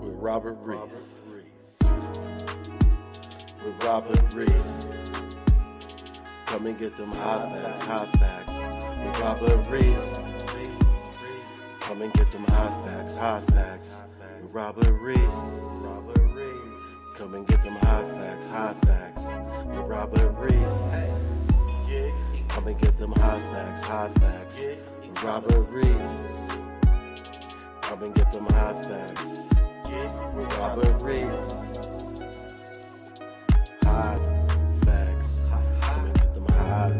with Robert Reese. With Robert Reese. Come and get them hot facts. With Robert Reese. Come and get them hot facts. With Robert Reese. Come and get them hot facts. With Robert Reese. Come and get them hot facts. With Robert Reese. Come and get them hot facts. With Robert Reese. Hot facts. Come and get them hot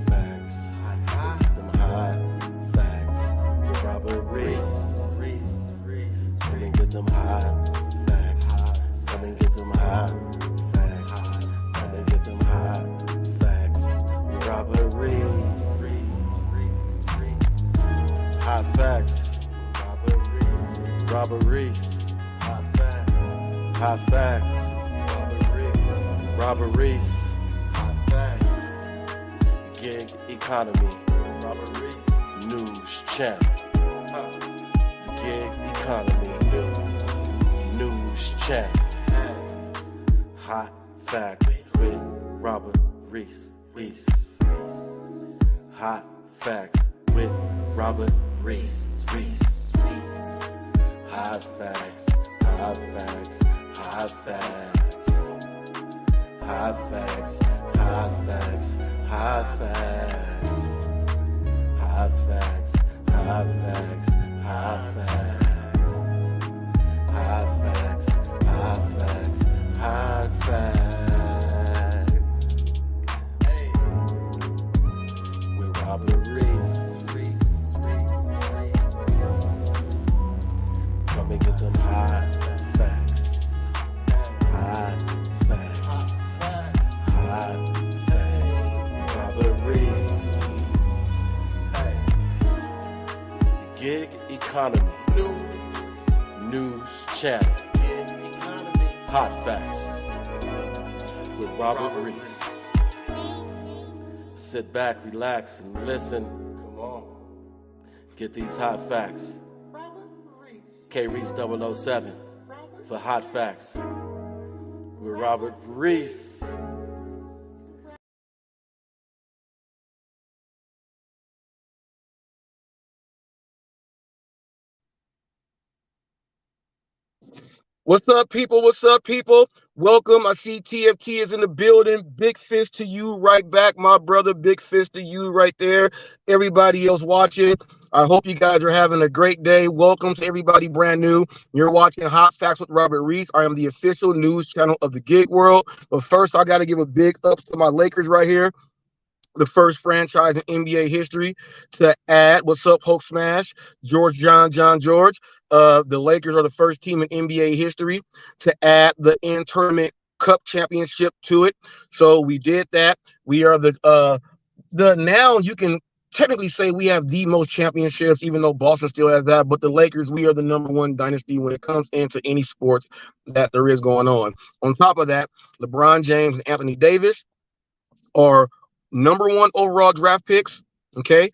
facts. Come and get them hot facts. With Robert Reese. Come and get them hot facts. Come and get them hot facts. Come and get them hot facts. With Robert Reese. Hot facts. Robert Reese. Hot facts. Hot facts. Robert Reese. Hot facts. Gig economy. Robert Reese. News channel. The gig economy. News channel. Hot facts with Robert Reese. Hot facts with Robert Reese. Hot facts. Hot facts. Hot facts. Hot facts. Hot facts. Hot facts. Hot facts. Hot facts. Hot facts. Hot facts. Hot facts. Hot facts. Hey. With Robert Reese. Come and get them hot facts. Hot facts. Hot facts. Robert Reese. Hey. Gig economy. News channel. Hot facts with Robert Reese. Sit back, relax, and listen. Come on. Get these hot facts. K-Reese 007 for hot facts with Robert Reese. What's up, people? What's up, people? Welcome. I see TFT is in the building. Big fist to you right back, my brother. Big fist to you right there. Everybody else watching, I hope you guys are having a great day. Welcome to everybody brand new. You're watching Hot Facts with Robert Reese. I am the official news channel of the gig world. But first, I got to give a big ups to my Lakers right here. The first franchise in NBA history to add, what's up, Hulk Smash, John George. The Lakers are the first team in NBA history to add the in-tournament cup championship to it. So we did that. We are the now you can technically say we have the most championships, even though Boston still has that. But the Lakers, we are the #1 dynasty when it comes into any sports that there is going on. On top of that, LeBron James and Anthony Davis are #1 overall draft picks. Okay.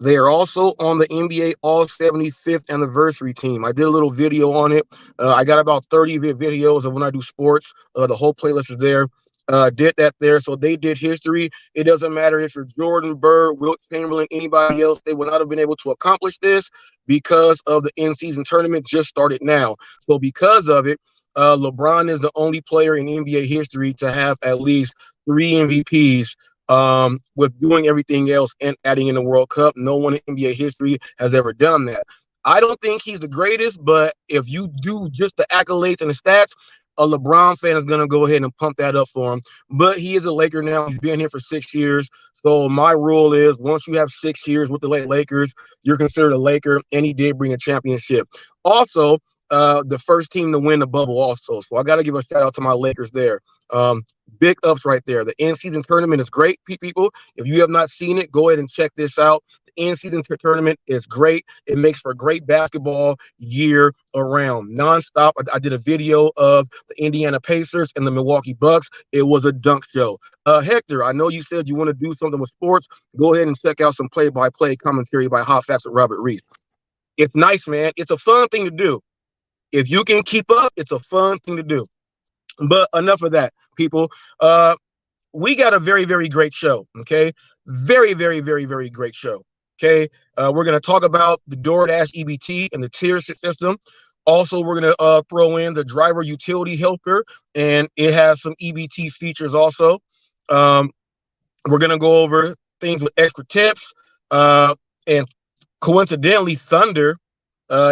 They are also on the NBA All 75th anniversary team. I did a little video on it. I got about 30 videos of when I do sports. The whole playlist is there. Did that there. So they did history. It doesn't matter if you're Jordan, Bird, Wilt Chamberlain, anybody else. They would not have been able to accomplish this because of the in-season tournament just started now. So because of it, LeBron is the only player in NBA history to have at least 3 MVPs with doing everything else and adding in the World Cup. No one in NBA history has ever done that. I don't think he's the greatest, but if you do just the accolades and the stats, a LeBron fan is going to go ahead and pump that up for him. But he is a Laker now. He's been here for 6 years. So my rule is once you have 6 years with the Lakers, you're considered a Laker, and he did bring a championship. Also, the first team to win the bubble also. So I got to give a shout out to my Lakers there. Big ups right there. The in-season tournament is great, people. If you have not seen it, go ahead and check this out. The in-season tournament is great. It makes for great basketball year around, nonstop. I did a video of the Indiana Pacers and the Milwaukee Bucks. It was a dunk show. Hector, I know you said you want to do something with sports. Go ahead and check out some play-by-play commentary by Hot Facts with Robert Reese. It's nice, man. It's a fun thing to do. If you can keep up, it's a fun thing to do. But enough of that, people. We got a very, very great show. Okay, very, very, very, very great show. Okay, we're gonna talk about the DoorDash EBT and the tier system. Also, we're gonna throw in the driver utility helper, and it has some EBT features also. We're gonna go over things with extra tips, and coincidentally, Thunder.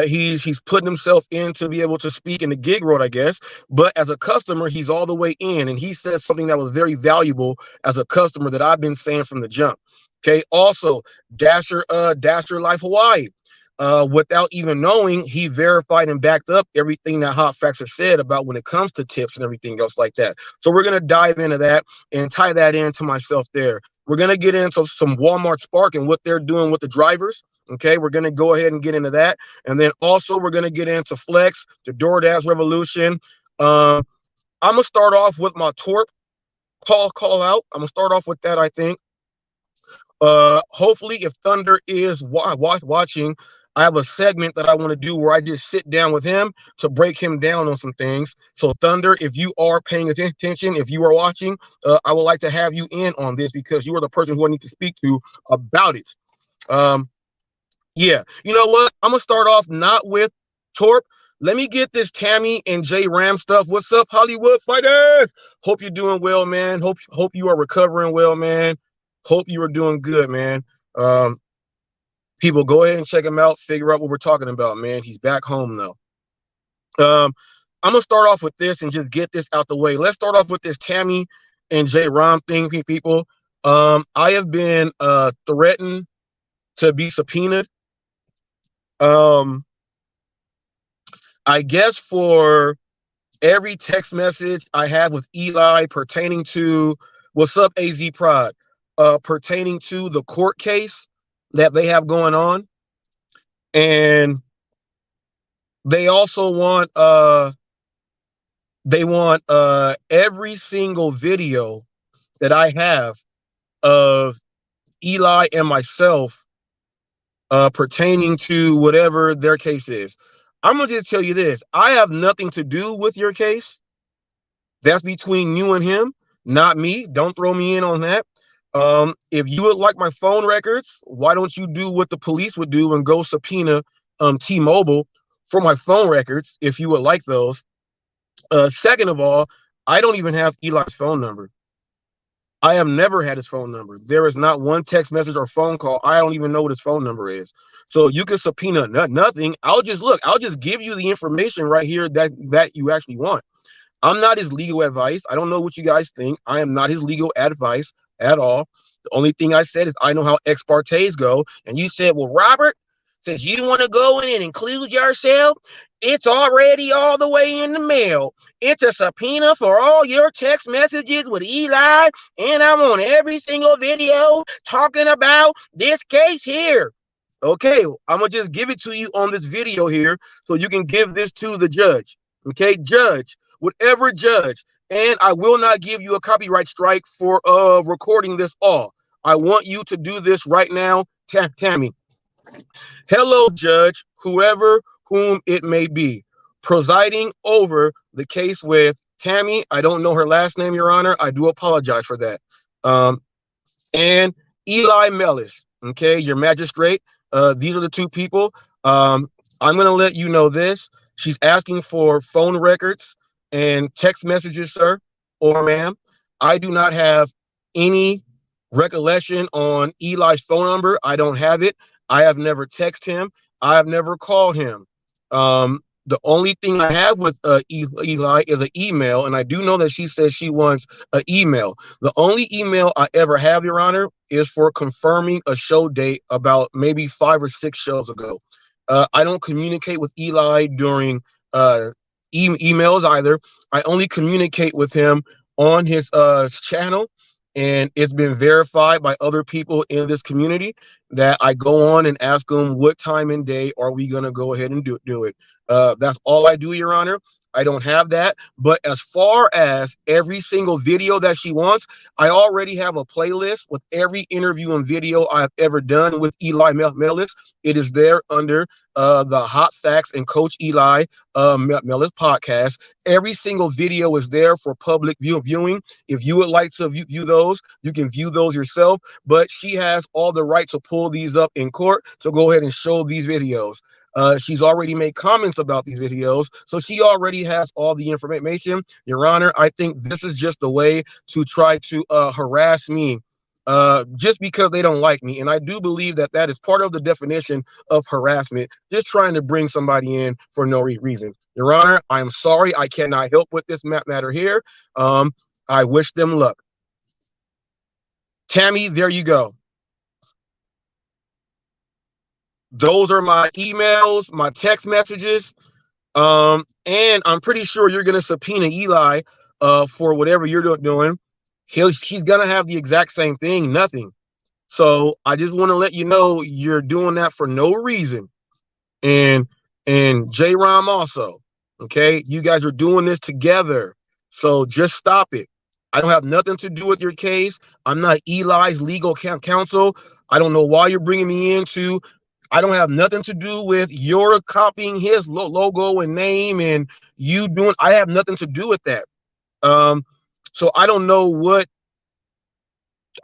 He's putting himself in to be able to speak in the gig road, I guess. But as a customer, he's all the way in, and he says something that was very valuable as a customer that I've been saying from the jump. Okay. Also, Dasher Life Hawaii. Without even knowing, he verified and backed up everything that HotFacts has said about when it comes to tips and everything else like that. So we're gonna dive into that and tie that into myself there. We're gonna get into some Walmart Spark and what they're doing with the drivers. Okay, we're going to go ahead and get into that. And then also we're going to get into Flex, the DoorDash revolution. I'm going to start off with my Torp call out. I'm going to start off with that, I think. Hopefully, if Thunder is watching, I have a segment that I want to do where I just sit down with him to break him down on some things. So Thunder, if you are paying attention, if you are watching, I would like to have you in on this because you are the person who I need to speak to about it. Yeah, you know what? I'm gonna start off not with Torp. Let me get this Tami and J Ram stuff. What's up, Hollywood fighters? Hope you're doing well, man. Hope you are recovering well, man. Hope you are doing good, man. People, go ahead and check him out. Figure out what we're talking about, man. He's back home though. I'm gonna start off with this and just get this out the way. Let's start off with this Tami and J Ram thing, people. I have been threatened to be subpoenaed. I guess for every text message I have with Eli pertaining to what's up, AZ Prod, pertaining to the court case that they have going on. And they also want every single video that I have of Eli and myself pertaining to whatever their case is. I'm gonna just tell you this: I have nothing to do with your case. That's between you and him, not me. Don't throw me in on that. If you would like my phone records, why don't you do what the police would do and go subpoena T-Mobile for my phone records if you would like those. Second of all, I don't even have Eli's phone number. I have never had his phone number. There is not one text message or phone call. I don't even know what his phone number is. So you can subpoena nothing. I'll just give you the information right here that you actually want. I'm not his legal advice. I don't know what you guys think. I am not his legal advice at all. The only thing I said is I know how ex partes go. And you said, well, Robert, since you want to go in and include yourself, it's already all the way in the mail. It's a subpoena for all your text messages with Eli, and I'm on every single video talking about this case here. Okay, I'm going to just give it to you on this video here so you can give this to the judge. Okay, judge, whatever judge, and I will not give you a copyright strike for recording this all. I want you to do this right now, Tami. Hello, judge, whom it may be, presiding over the case with Tami. I don't know her last name, Your Honor. I do apologize for that. And Eli Mellis, okay, your magistrate. These are the two people. I'm going to let you know this. She's asking for phone records and text messages, sir or ma'am. I do not have any recollection on Eli's phone number. I don't have it. I have never texted him. I have never called him. The only thing I have with Eli is an email, and I do know that she says she wants an email. The only email I ever have, Your Honor, is for confirming a show date about maybe 5 or 6 shows ago. I don't communicate with Eli during emails either. I only communicate with him on his channel, and it's been verified by other people in this community that I go on and ask them what time and day are we going to go ahead and do it. That's all I do, Your Honor. I don't have that. But as far as every single video that she wants, I already have a playlist with every interview and video I've ever done with Eli Mellis. It is there under the Hot Facts and Coach Eli Mellis podcast. Every single video is there for public viewing. If you would like to view those, you can view those yourself. But she has all the right to pull these up in court to go ahead and show these videos. She's already made comments about these videos, so she already has all the information. Your Honor, I think this is just a way to try to harass me just because they don't like me. And I do believe that that is part of the definition of harassment, just trying to bring somebody in for no reason. Your Honor, I'm sorry. I cannot help with this matter here. I wish them luck. Tami, there you go. Those are my emails, my text messages. And I'm pretty sure you're going to subpoena Eli for whatever you're doing. He's going to have the exact same thing, nothing. So I just want to let you know you're doing that for no reason. And J-Rom also, okay? You guys are doing this together. So just stop it. I don't have nothing to do with your case. I'm not Eli's legal counsel. I don't know why you're bringing me into. I don't have nothing to do with your copying his logo and name and you doing. I have nothing to do with that. So I don't know what.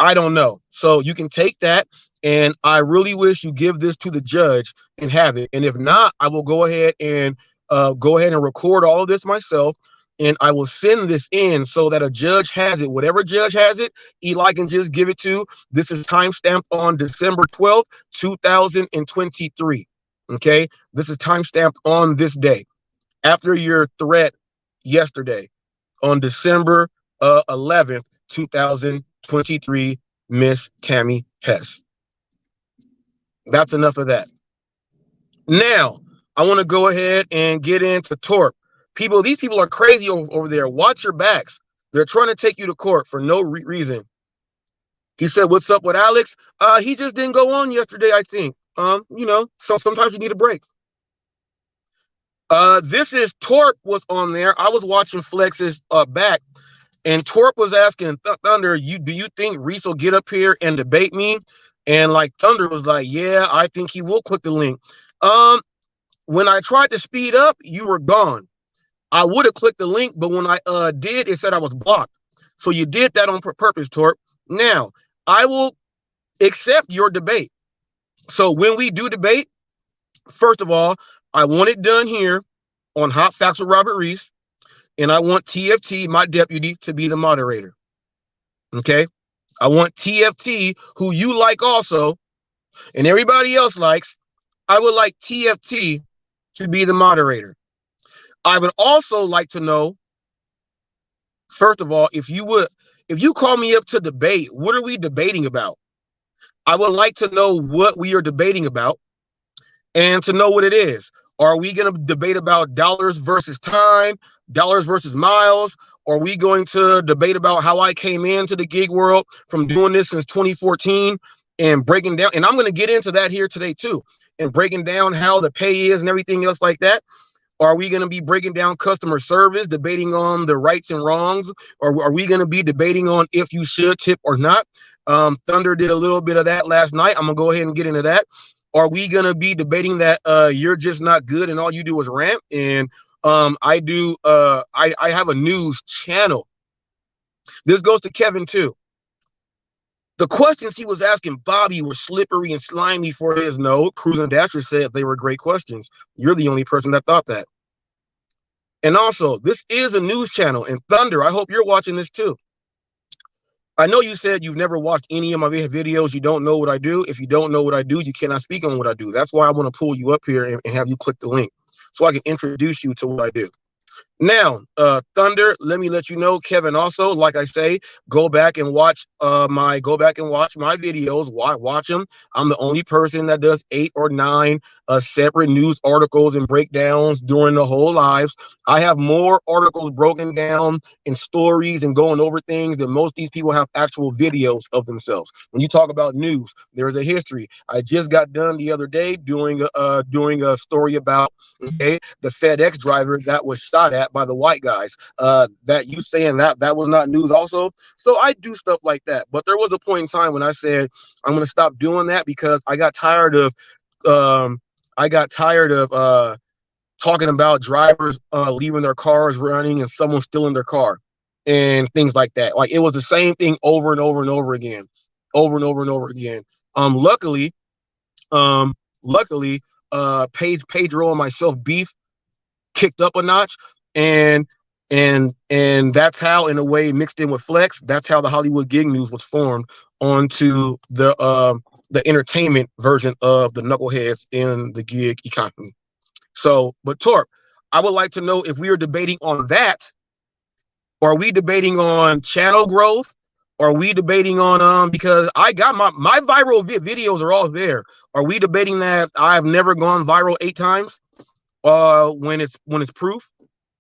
I don't know. So you can take that, and I really wish you give this to the judge and have it. And if not, I will go ahead and record all of this myself, and I will send this in so that a judge has it. Whatever judge has it, Eli can just give it to. This is timestamped on December 12th, 2023. Okay, this is timestamped on this day after your threat yesterday on December 11th, 2023, Miss Tami Hess. That's enough of that. Now, I want to go ahead and get into Torp. These people are crazy over there. Watch your backs. They're trying to take you to court for no reason. He said, "What's up with Alex?" He just didn't go on yesterday, I think. So sometimes you need a break. This is Torp was on there. I was watching Flex's back, and Torp was asking Thunder, do you think Reese will get up here and debate me? And like Thunder was like, yeah, I think he will click the link. When I tried to speed up, you were gone. I would have clicked the link, but when I did, it said I was blocked. So you did that on purpose, Torp. Now, I will accept your debate. So when we do debate, first of all, I want it done here on Hot Facts with Robert Reese, and I want TFT, my deputy, to be the moderator. Okay? I want TFT, who you like also, and everybody else likes, I would like TFT to be the moderator. I would also like to know, first of all, if you call me up to debate, what are we debating about? I would like to know what we are debating about and to know what it is. Are we going to debate about dollars versus time, dollars versus miles? Are we going to debate about how I came into the gig world from doing this since 2014 and breaking down? And I'm going to get into that here today too, and breaking down how the pay is and everything else like that. Are we going to be breaking down customer service, debating on the rights and wrongs? Or are we going to be debating on if you should tip or not? Thunder did a little bit of that last night. I'm going to go ahead and get into that. Are we going to be debating that you're just not good and all you do is rant? And I have a news channel. This goes to Kevin too. The questions he was asking Bobby were slippery and slimy for his note. Cruz and Dasher said they were great questions. You're the only person that thought that. And also, this is a news channel. And Thunder, I hope you're watching this too. I know you said you've never watched any of my videos. You don't know what I do. If you don't know what I do, you cannot speak on what I do. That's why I want to pull you up here and have you click the link so I can introduce you to what I do. Now, Thunder, let me let you know, Kevin, also, like I say, go back and watch my videos. Watch them. I'm the only person that does 8 or 9 separate news articles and breakdowns during the whole lives. I have more articles broken down in stories and going over things than most of these people have actual videos of themselves. When you talk about news, there's a history. I just got done the other day doing a story about, okay, the FedEx driver that was shot at by the white guys. That you saying that was not news also. So I do stuff like that. But there was a point in time when I said I'm going to stop doing that because I got tired of talking about drivers leaving their cars running and someone stealing their car and things like that. Like, it was the same thing over and over and over again, over and over and over again. Luckily, Pedro and myself beef kicked up a notch, and that's how, in a way, mixed in with Flex, that's how the Hollywood Gig News was formed onto the entertainment version of the knuckleheads in the gig economy. So, but Torp, I would like to know if we are debating on that, or are we debating on channel growth, or are we debating on because I got my viral videos are all there. Are we debating that I've never gone viral 8 times? When it's proof,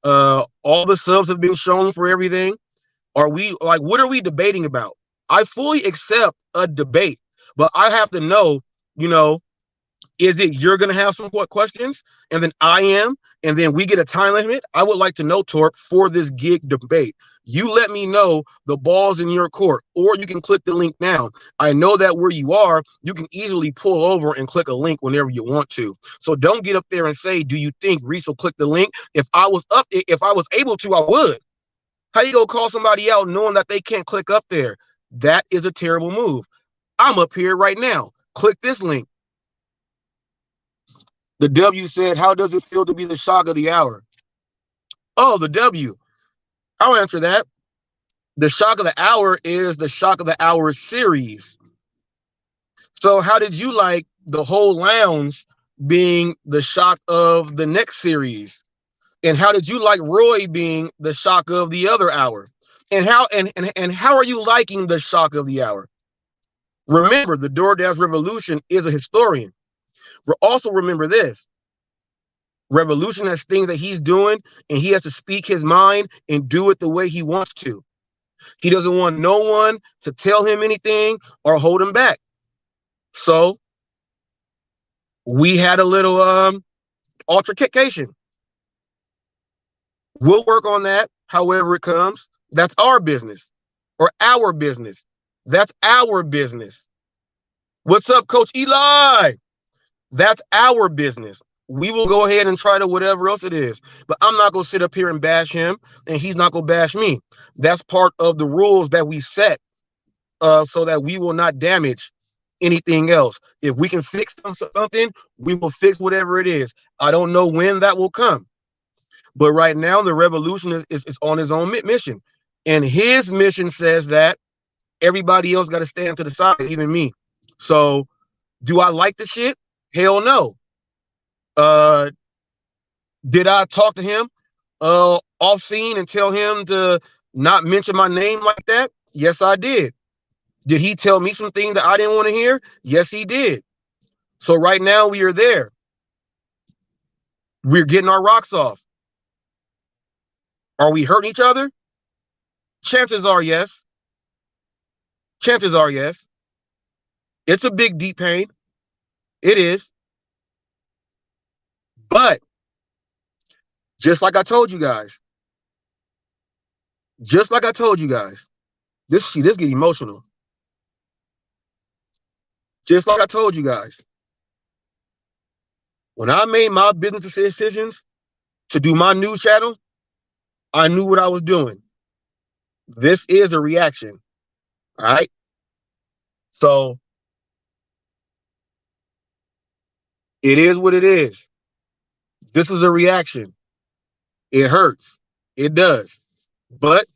all the subs have been shown for everything. Are we, like, what are we debating about? I fully accept a debate, but I have to know, is it you're gonna have some questions, and then I am, and then we get a time limit? I would like to know, Torp, for this gig debate. You let me know, the ball's in your court, or you can click the link now. I know that where you are, you can easily pull over and click a link whenever you want to. So don't get up there and say, do you think Reese will click the link? If I was able to, I would. How you gonna call somebody out knowing that they can't click up there? That is a terrible move. I'm up here right now. Click this link. The W said, how does it feel to be the shock of the hour? Oh, the W. I'll answer that. The shock of the hour is the shock of the hour series. So how did you like the whole lounge being the shock of the next series? And how did you like Roy being the shock of the other hour? And how are you liking the shock of the hour? Remember, the DoorDash Revolution is a historian. Also remember this. Revolution has things that he's doing, and he has to speak his mind and do it the way he wants to. He doesn't want no one to tell him anything or hold him back. So we had a little altercation. We'll work on that however it comes. That's our business, or our business. That's our business. What's up, Coach Eli? That's our business. We will go ahead and try to whatever else it is. But I'm not going to sit up here and bash him, and he's not going to bash me. That's part of the rules that we set so that we will not damage anything else. If we can fix something, we will fix whatever it is. I don't know when that will come. But right now, the revolution is on his own mission. And his mission says that everybody else got to stand to the side, even me. So do I like the shit? Hell no. Did I talk to him off scene and tell him to not mention my name like that? Yes, I did. Did he tell me some things that I didn't want to hear? Yes, he did. So right now we are there. We're getting our rocks off. Are we hurting each other? Chances are yes. Chances are yes. It's a big, deep pain. It is. But just like I told you guys, this get emotional. Just like I told you guys, when I made my business decisions to do my news channel, I knew what I was doing. This is a reaction. All right. So it is what it is. This is a reaction. It hurts. It does. But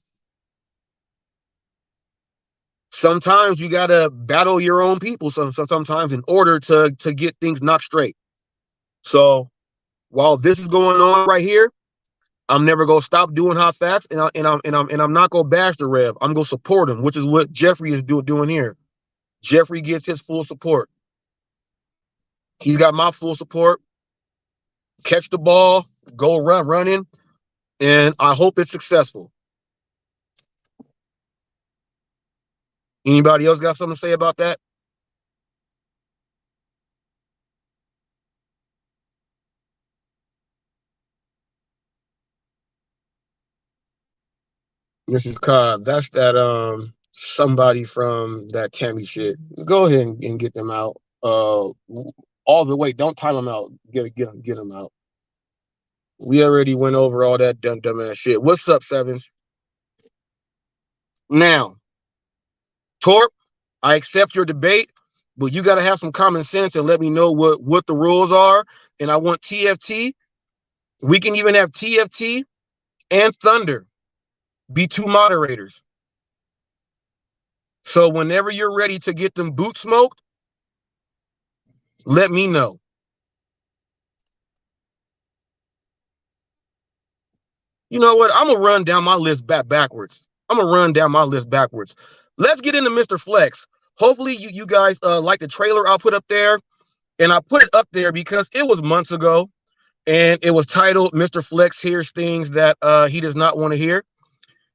sometimes you got to battle your own people sometimes in order to get things knocked straight. So while this is going on right here, I'm never gonna stop doing hot facts, and I'm not gonna bash the Rev. I'm gonna support him, which is what Jeffrey is doing here. Jeffrey gets his full support. He's got my full support. Catch the ball, go running, and I hope it's successful. Anybody else got something to say about that? This is that's that somebody from that Tami shit. Go ahead and get them out. All the way. Don't time them out. Get them out. We already went over all that dumbass shit. What's up, Sevens? Now, Torp, I accept your debate, but you got to have some common sense and let me know what the rules are. And I want TFT. We can even have TFT and Thunder be two moderators. So whenever you're ready to get them boot smoked, let me know. You know what? I'm going to run down my list backwards. Let's get into Mr. Flex. Hopefully you guys like the trailer I'll put up there. And I put it up there because it was months ago. And it was titled Mr. Flex Hears Things That He Does Not Want to Hear.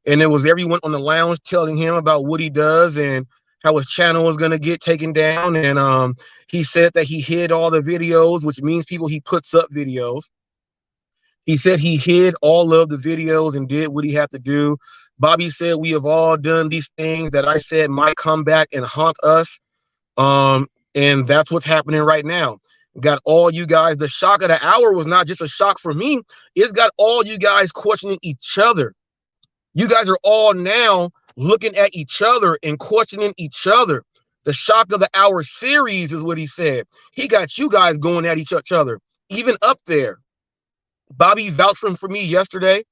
And it was everyone on the lounge telling him about what he does and how his channel was going to get taken down. And he said that he hid all the videos, which means he puts up videos. He said he hid all of the videos and did what he had to do. Bobby said we have all done these things that I said might come back and haunt us. And that's what's happening right now. Got all you guys. The shock of the hour was not just a shock for me. It's got all you guys questioning each other. You guys are all now looking at each other and questioning each other. The shock of the hour series is what he said. He got you guys going at each other, even up there. Bobby vouched for me yesterday.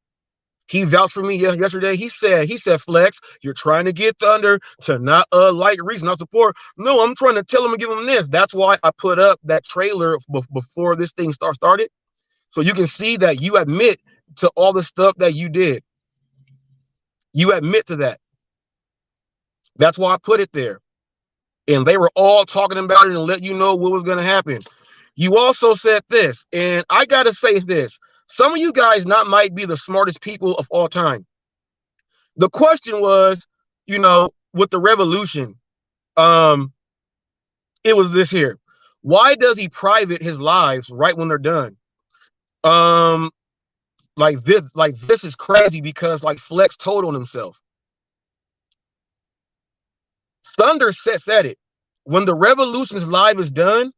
He vouched for me yesterday. He said, Flex, you're trying to get Thunder to not like Reason, not support. No, I'm trying to tell him and give him this. That's why I put up that trailer before this thing started. So you can see that you admit to all the stuff that you did. You admit to that. That's why I put it there. And they were all talking about it and let you know what was going to happen. You also said this, and I got to say this. Some of you guys might be the smartest people of all time. The question was, with the revolution, it was this here. Why does he private his lives right when they're done? Like this is crazy because Flex told on himself. Thunder said it. When the revolution's live is done,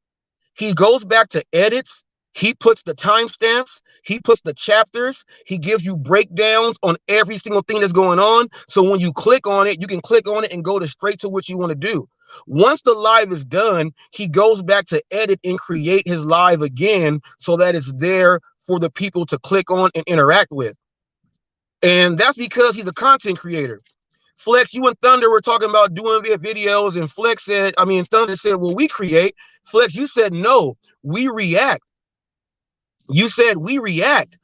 he goes back to edits. He puts the timestamps. He puts the chapters. He gives you breakdowns on every single thing that's going on. So when you click on it, you can click on it and go straight to what you want to do. Once the live is done, he goes back to edit and create his live again so that it's there for the people to click on and interact with. And that's because he's a content creator. Flex, you and Thunder were talking about doing their videos, and Thunder said, well, we create. Flex, you said, no, we react. You said we react.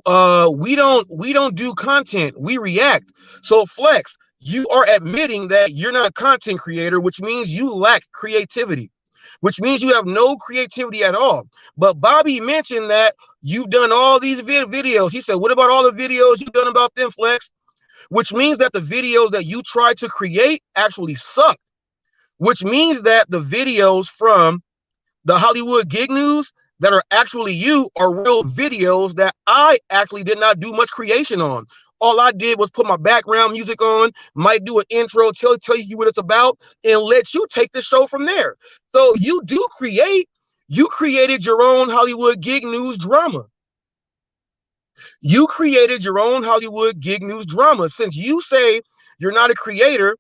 We don't do content. We react. So Flex, you are admitting that you're not a content creator, which means you lack creativity, which means you have no creativity at all. But Bobby mentioned that you've done all these videos. He said, what about all the videos you've done about them, Flex? Which means that the videos that you tried to create actually suck, which means that the videos from the Hollywood Gig News that are actually you are real videos that I actually did not do much creation on. All I did was put my background music on, might do an intro, tell you what it's about, and let you take the show from there. So you do create. You created your own Hollywood Gig News drama. You created your own Hollywood Gig News drama. Since you say you're not a creator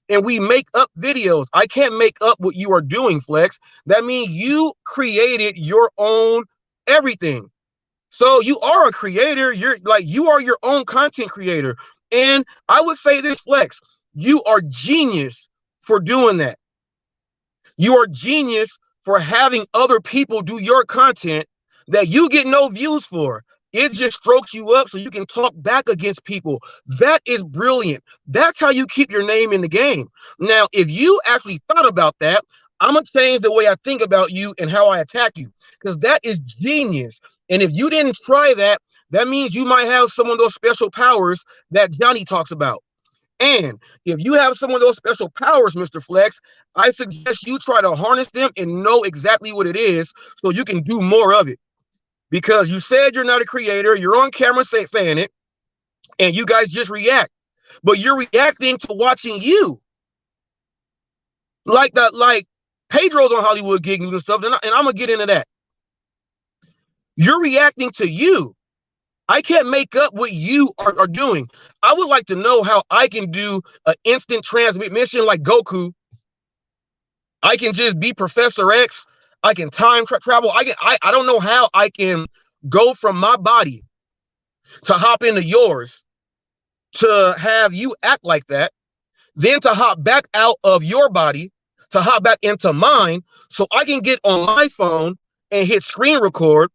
and we make up videos, I can't make up what you are doing, Flex. That means you created your own everything. So you are a creator. You are your own content creator. And I would say this, Flex, you are genius for doing that. You are genius for having other people do your content that you get no views for. It just strokes you up so you can talk back against people. That is brilliant. That's how you keep your name in the game. Now, if you actually thought about that, I'm going to change the way I think about you and how I attack you, because that is genius. And if you didn't try that, that means you might have some of those special powers that Johnny talks about. And if you have some of those special powers, Mr. Flex, I suggest you try to harness them and know exactly what it is so you can do more of it. Because you said you're not a creator, you're on camera saying it, and you guys just react. But you're reacting to watching you. Like Pedro's on Hollywood Gig News and stuff, and I'm going to get into that. You're reacting to you. I can't make up what you are doing. I would like to know how I can do an instant transmission like Goku. I can just be Professor X. I can time travel. I don't know how I can go from my body to hop into yours, to have you act like that, then to hop back out of your body, to hop back into mine, so I can get on my phone and hit screen record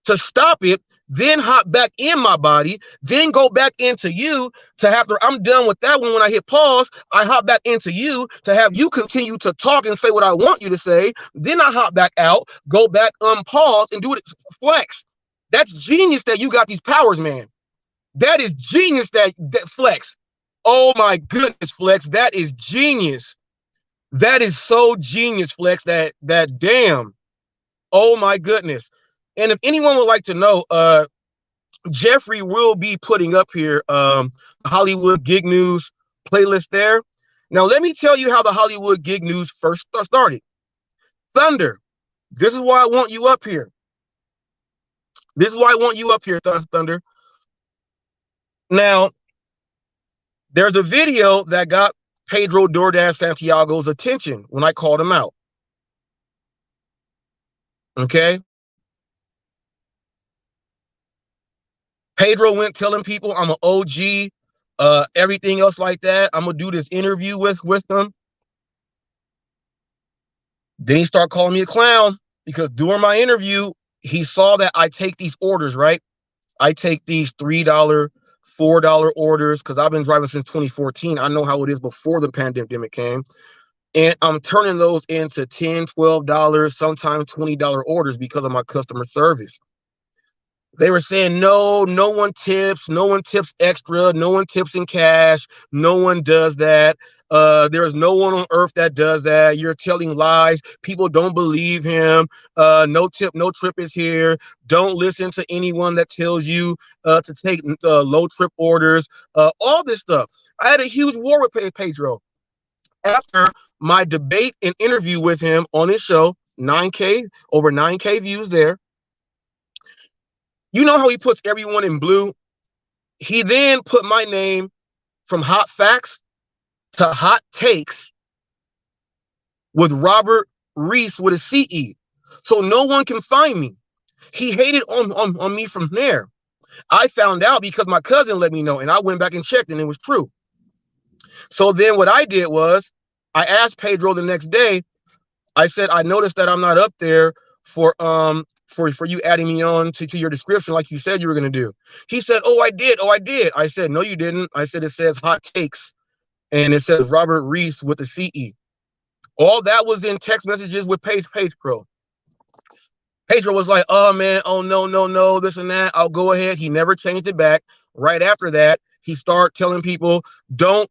to stop it, then hop back in my body, then go back into you to have to, I'm done with that one. When I hit pause, I hop back into you to have you continue to talk and say what I want you to say. Then I hop back out, go back, unpause, and do it. Flex. That's genius that you got these powers, man. That is genius that Flex. Oh my goodness, Flex. That is genius. That is so genius, Flex. That damn. Oh my goodness. And if anyone would like to know, Jeffrey will be putting up here Hollywood Gig News playlist there. Now, let me tell you how the Hollywood Gig News first started. Thunder, this is why I want you up here. This is why I want you up here, Thunder. Now, there's a video that got Pedro DoorDash Santiago's attention when I called him out. Okay? Pedro went telling people I'm an OG, everything else like that. I'm going to do this interview with them. Then he started calling me a clown because during my interview, he saw that I take these orders, right? I take these $3, $4 orders because I've been driving since 2014. I know how it is before the pandemic came. And I'm turning those into $10, $12, sometimes $20 orders because of my customer service. They were saying, no one tips extra, no one tips in cash, no one does that. There's no one on earth that does that. You're telling lies. People don't believe him. No tip, no trip is here. Don't listen to anyone that tells you to take low trip orders, all this stuff. I had a huge war with Pedro. After my debate and interview with him on his show, over 9K views there. You know how he puts everyone in blue? He then put my name from Hot Facts to Hot Takes with Robert Reese with a CE. So no one can find me. He hated on me from there. I found out because my cousin let me know, and I went back and checked, and it was true. So then what I did was I asked Pedro the next day. I said, I noticed that I'm not up there for you adding me on to your description like you said you were going to do. He said, oh, I did. I said, no, you didn't. I said, it says Hot Takes, and it says Robert Reese with the CE. All that was in text messages with Pedro. Pedro was like, oh, man, oh, no, this and that. I'll go ahead. He never changed it back. Right after that, he started telling people, don't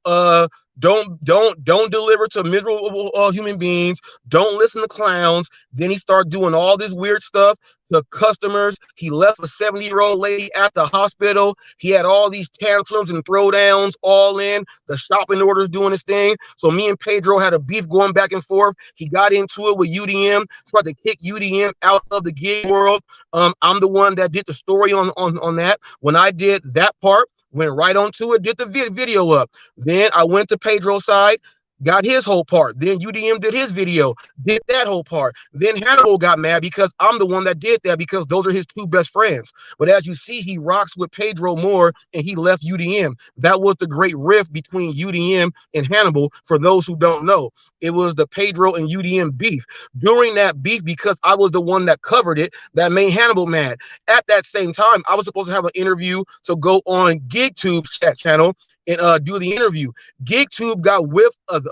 deliver to miserable human beings. Don't listen to clowns. Then he started doing all this weird stuff to customers. He left a 70-year-old lady at the hospital. He had all these tantrums and throwdowns all in. The shopping orders doing his thing. So me and Pedro had a beef going back and forth. He got into it with UDM, tried to kick UDM out of the gig world. I'm the one that did the story on that. When I did that part, went right onto it, did the video up. Then I went to Pedro's side, got his whole part. Then UDM did his video, did that whole part. Then Hannibal got mad because I'm the one that did that because those are his two best friends. But as you see, he rocks with Pedro more and he left UDM. That was the great rift between UDM and Hannibal. For those who don't know, it was the Pedro and UDM beef. During that beef, because I was the one that covered it, that made Hannibal mad. At that same time, I was supposed to have an interview to go on GigTube's chat channel and do the interview. GigTube got whiff of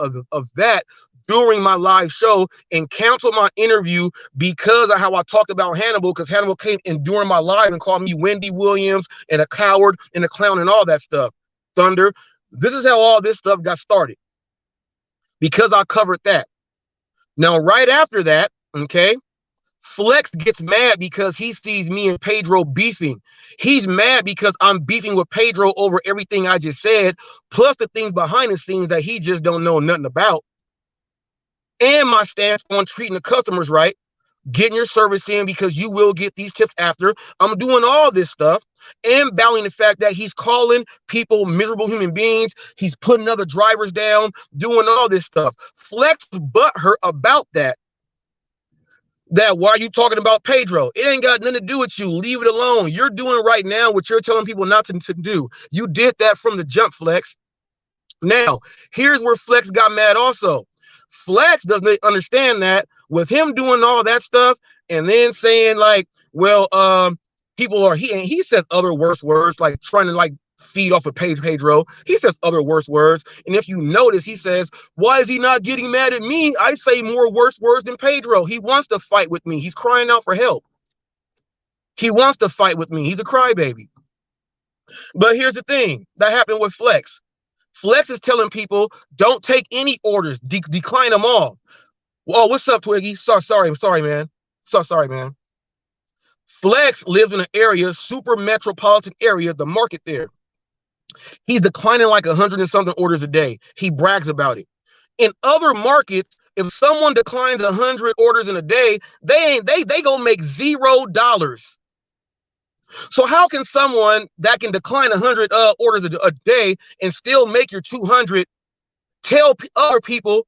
that during my live show and canceled my interview because of how I talked about Hannibal, because Hannibal came in during my live and called me Wendy Williams and a coward and a clown and all that stuff. Thunder, this is how all this stuff got started, because I covered that. Now, right after that, okay, Flex gets mad because he sees me and Pedro beefing. He's mad because I'm beefing with Pedro over everything I just said, plus the things behind the scenes that he just don't know nothing about. And my stance on treating the customers right, getting your service in because you will get these tips after. I'm doing all this stuff and battling the fact that he's calling people miserable human beings. He's putting other drivers down, doing all this stuff. Flex butthurt about that. Why are you talking about Pedro? It ain't got nothing to do with you. Leave it alone. You're doing right now what you're telling people not to do. You did that from the jump, Flex. Now, here's where Flex got mad also. Flex doesn't understand that with him doing all that stuff and then saying like, well, people are, he says other worse words, like trying to like feed off of Pedro. He says other worse words. And if you notice, he says, why is he not getting mad at me? I say more worse words than Pedro. He wants to fight with me. He's crying out for help. He wants to fight with me. He's a crybaby. But here's the thing that happened with Flex. Flex is telling people, don't take any orders, decline them all. Oh, what's up, Twiggy? Sorry, man. Sorry, man. Flex lives in an area, super metropolitan area, the market there. He's declining like 100 and something orders a day. He brags about it. In other markets, if someone declines 100 orders in a day, they gonna make $0. So how can someone that can decline 100 orders a day and still make your 200 tell other people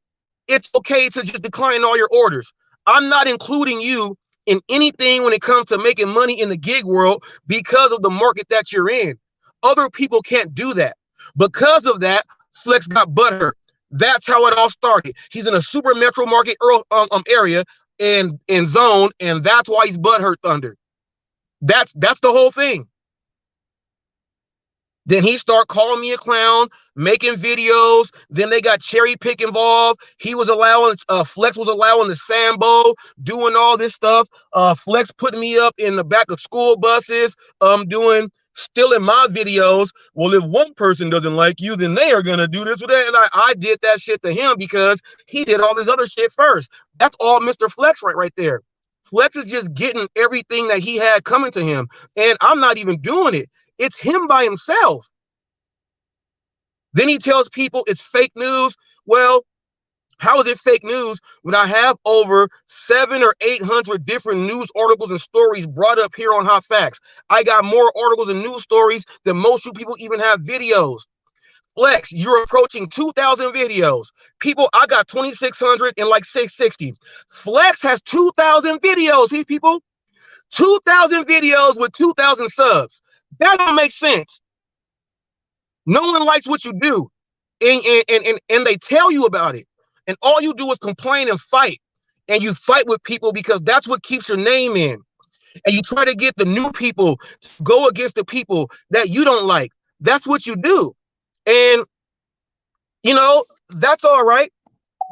it's okay to just decline all your orders? I'm not including you in anything when it comes to making money in the gig world because of the market that you're in. Other people can't do that. Because of that, Flex got butthurt. That's how it all started. He's in a super metro market area and zone, and that's why he's butthurt, Thunder. That's the whole thing. Then he started calling me a clown, making videos. Then they got cherry pick involved. He was allowing, Flex was allowing the Sambo, doing all this stuff. Flex putting me up in the back of school buses, stealing my videos. Well, if one person doesn't like you, then they are gonna do this or that. And I did that shit to him because he did all this other shit first. That's all Mr. Flex right there. Flex is just getting everything that he had coming to him. And I'm not even doing it. It's him by himself. Then he tells people it's fake news. Well, how is it fake news when I have over 700 or 800 different news articles and stories brought up here on HotFacts? I got more articles and news stories than most you people even have videos. Flex, you're approaching 2,000 videos. People, I got 2,600 and like 660. Flex has 2,000 videos, people. 2,000 videos with 2,000 subs. That don't make sense. No one likes what you do. And they tell you about it. And all you do is complain and fight. And you fight with people because that's what keeps your name in. And you try to get the new people to go against the people that you don't like. That's what you do. And, you know, that's all right.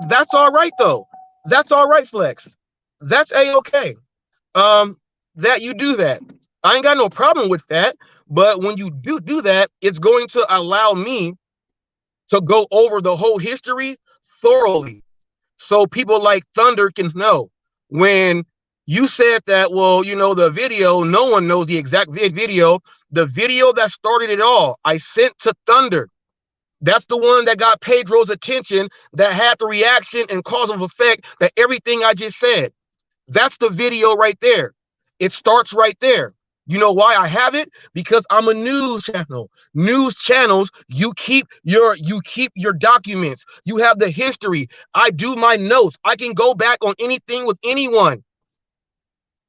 That's all right, though. That's all right, Flex. That's A-okay. That you do that. I ain't got no problem with that. But when you do that, it's going to allow me to go over the whole history thoroughly. So people like Thunder can know. When you said that, well, you know, the video, no one knows the exact video. The video that started it all, I sent to Thunder. That's the one that got Pedro's attention, that had the reaction and cause of effect that everything I just said. That's the video right there. It starts right there. You know why I have it? Because I'm a news channel. News channels, you keep your documents. You have the history. I do my notes. I can go back on anything with anyone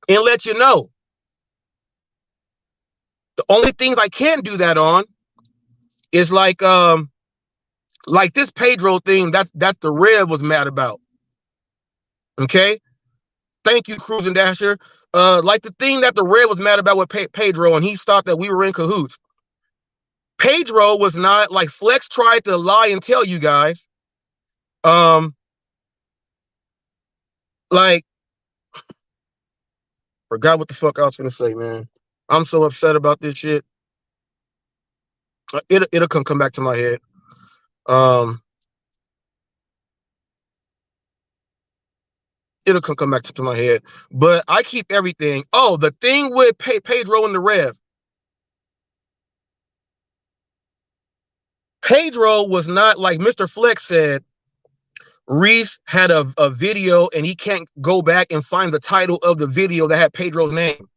and let you know. The only things I can't do that on is like this Pedro thing that the Rev was mad about. Okay? Thank you, Cruising Dasher. Like the thing that the Rev was mad about with Pedro, and he thought that we were in cahoots. Pedro was not, like Flex tried to lie and tell you guys. Like, forgot what the fuck I was gonna say, man. I'm so upset about this shit. It'll come back to my head. It'll come back to my head. But I keep everything. Oh, the thing with Pedro and the Rev. Pedro was not, like Mr. Flex said, Reese had a video and he can't go back and find the title of the video that had Pedro's name.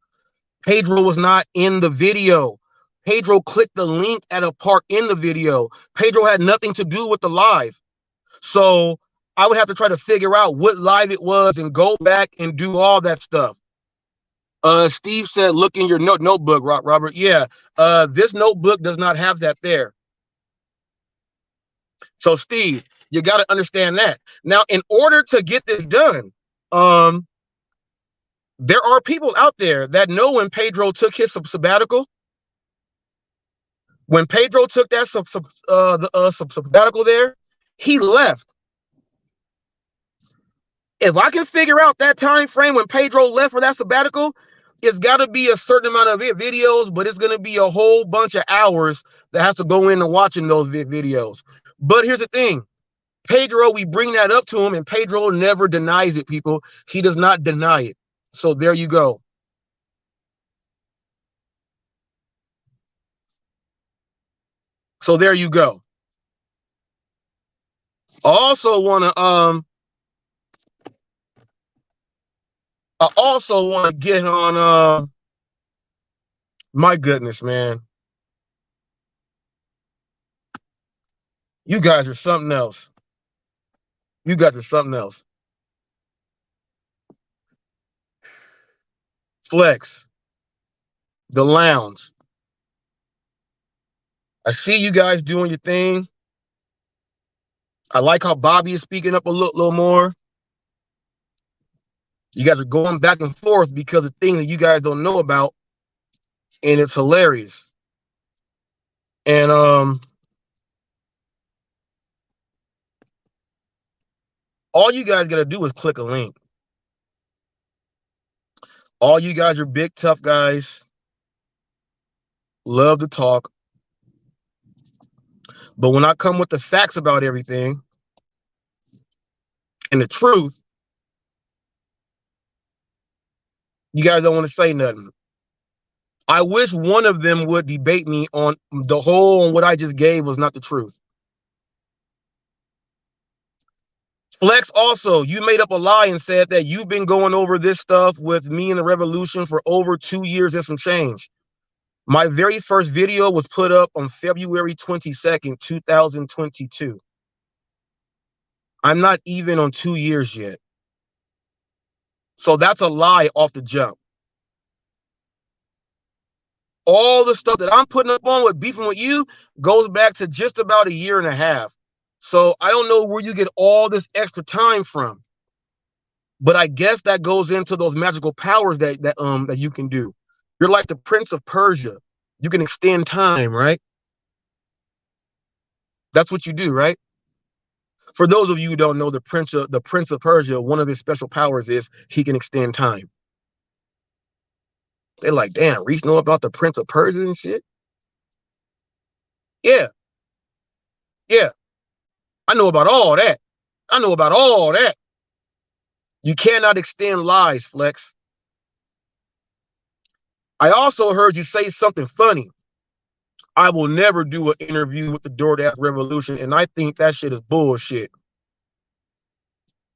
Pedro was not in the video. Pedro clicked the link at a part in the video. Pedro had nothing to do with the live. So I would have to try to figure out what live it was and go back and do all that stuff. Steve said, look in your notebook, Robert. Yeah, this notebook does not have that there. So Steve, you got to understand that. Now, in order to get this done, there are people out there that know when Pedro took his sabbatical. When Pedro took that sabbatical there, he left. If I can figure out that time frame when Pedro left for that sabbatical, it's got to be a certain amount of videos, but it's going to be a whole bunch of hours that has to go into watching those videos. But here's the thing. Pedro, we bring that up to him, and Pedro never denies it, people. He does not deny it. So there you go. So there you go. I also want to get on my goodness, man. You guys are something else. You guys are something else. Flex. The lounge. I see you guys doing your thing. I like how Bobby is speaking up a little more. You guys are going back and forth because of things that you guys don't know about, and it's hilarious. And all you guys got to do is click a link. All you guys are big, tough guys. Love to talk. But when I come with the facts about everything and the truth, you guys don't want to say nothing. I wish one of them would debate me on the whole, and what I just gave was not the truth. Flex, also, you made up a lie and said that you've been going over this stuff with me and the Revolution for over 2 years and some change. My very first video was put up on February 22nd, 2022. I'm not even on 2 years yet. So that's a lie off the jump. All the stuff that I'm putting up on with beefing with you goes back to just about 1.5 years. So I don't know where you get all this extra time from. But I guess that goes into those magical powers that you can do. You're like the Prince of Persia. You can extend time, right? That's what you do, right? For those of you who don't know, the Prince of Persia, one of his special powers is he can extend time. They're like, damn, Reese know about the Prince of Persia and shit? Yeah. Yeah. I know about all that. I know about all that. You cannot extend lies, Flex. I also heard you say something funny. I will never do an interview with the DoorDash Revolution, and I think that shit is bullshit.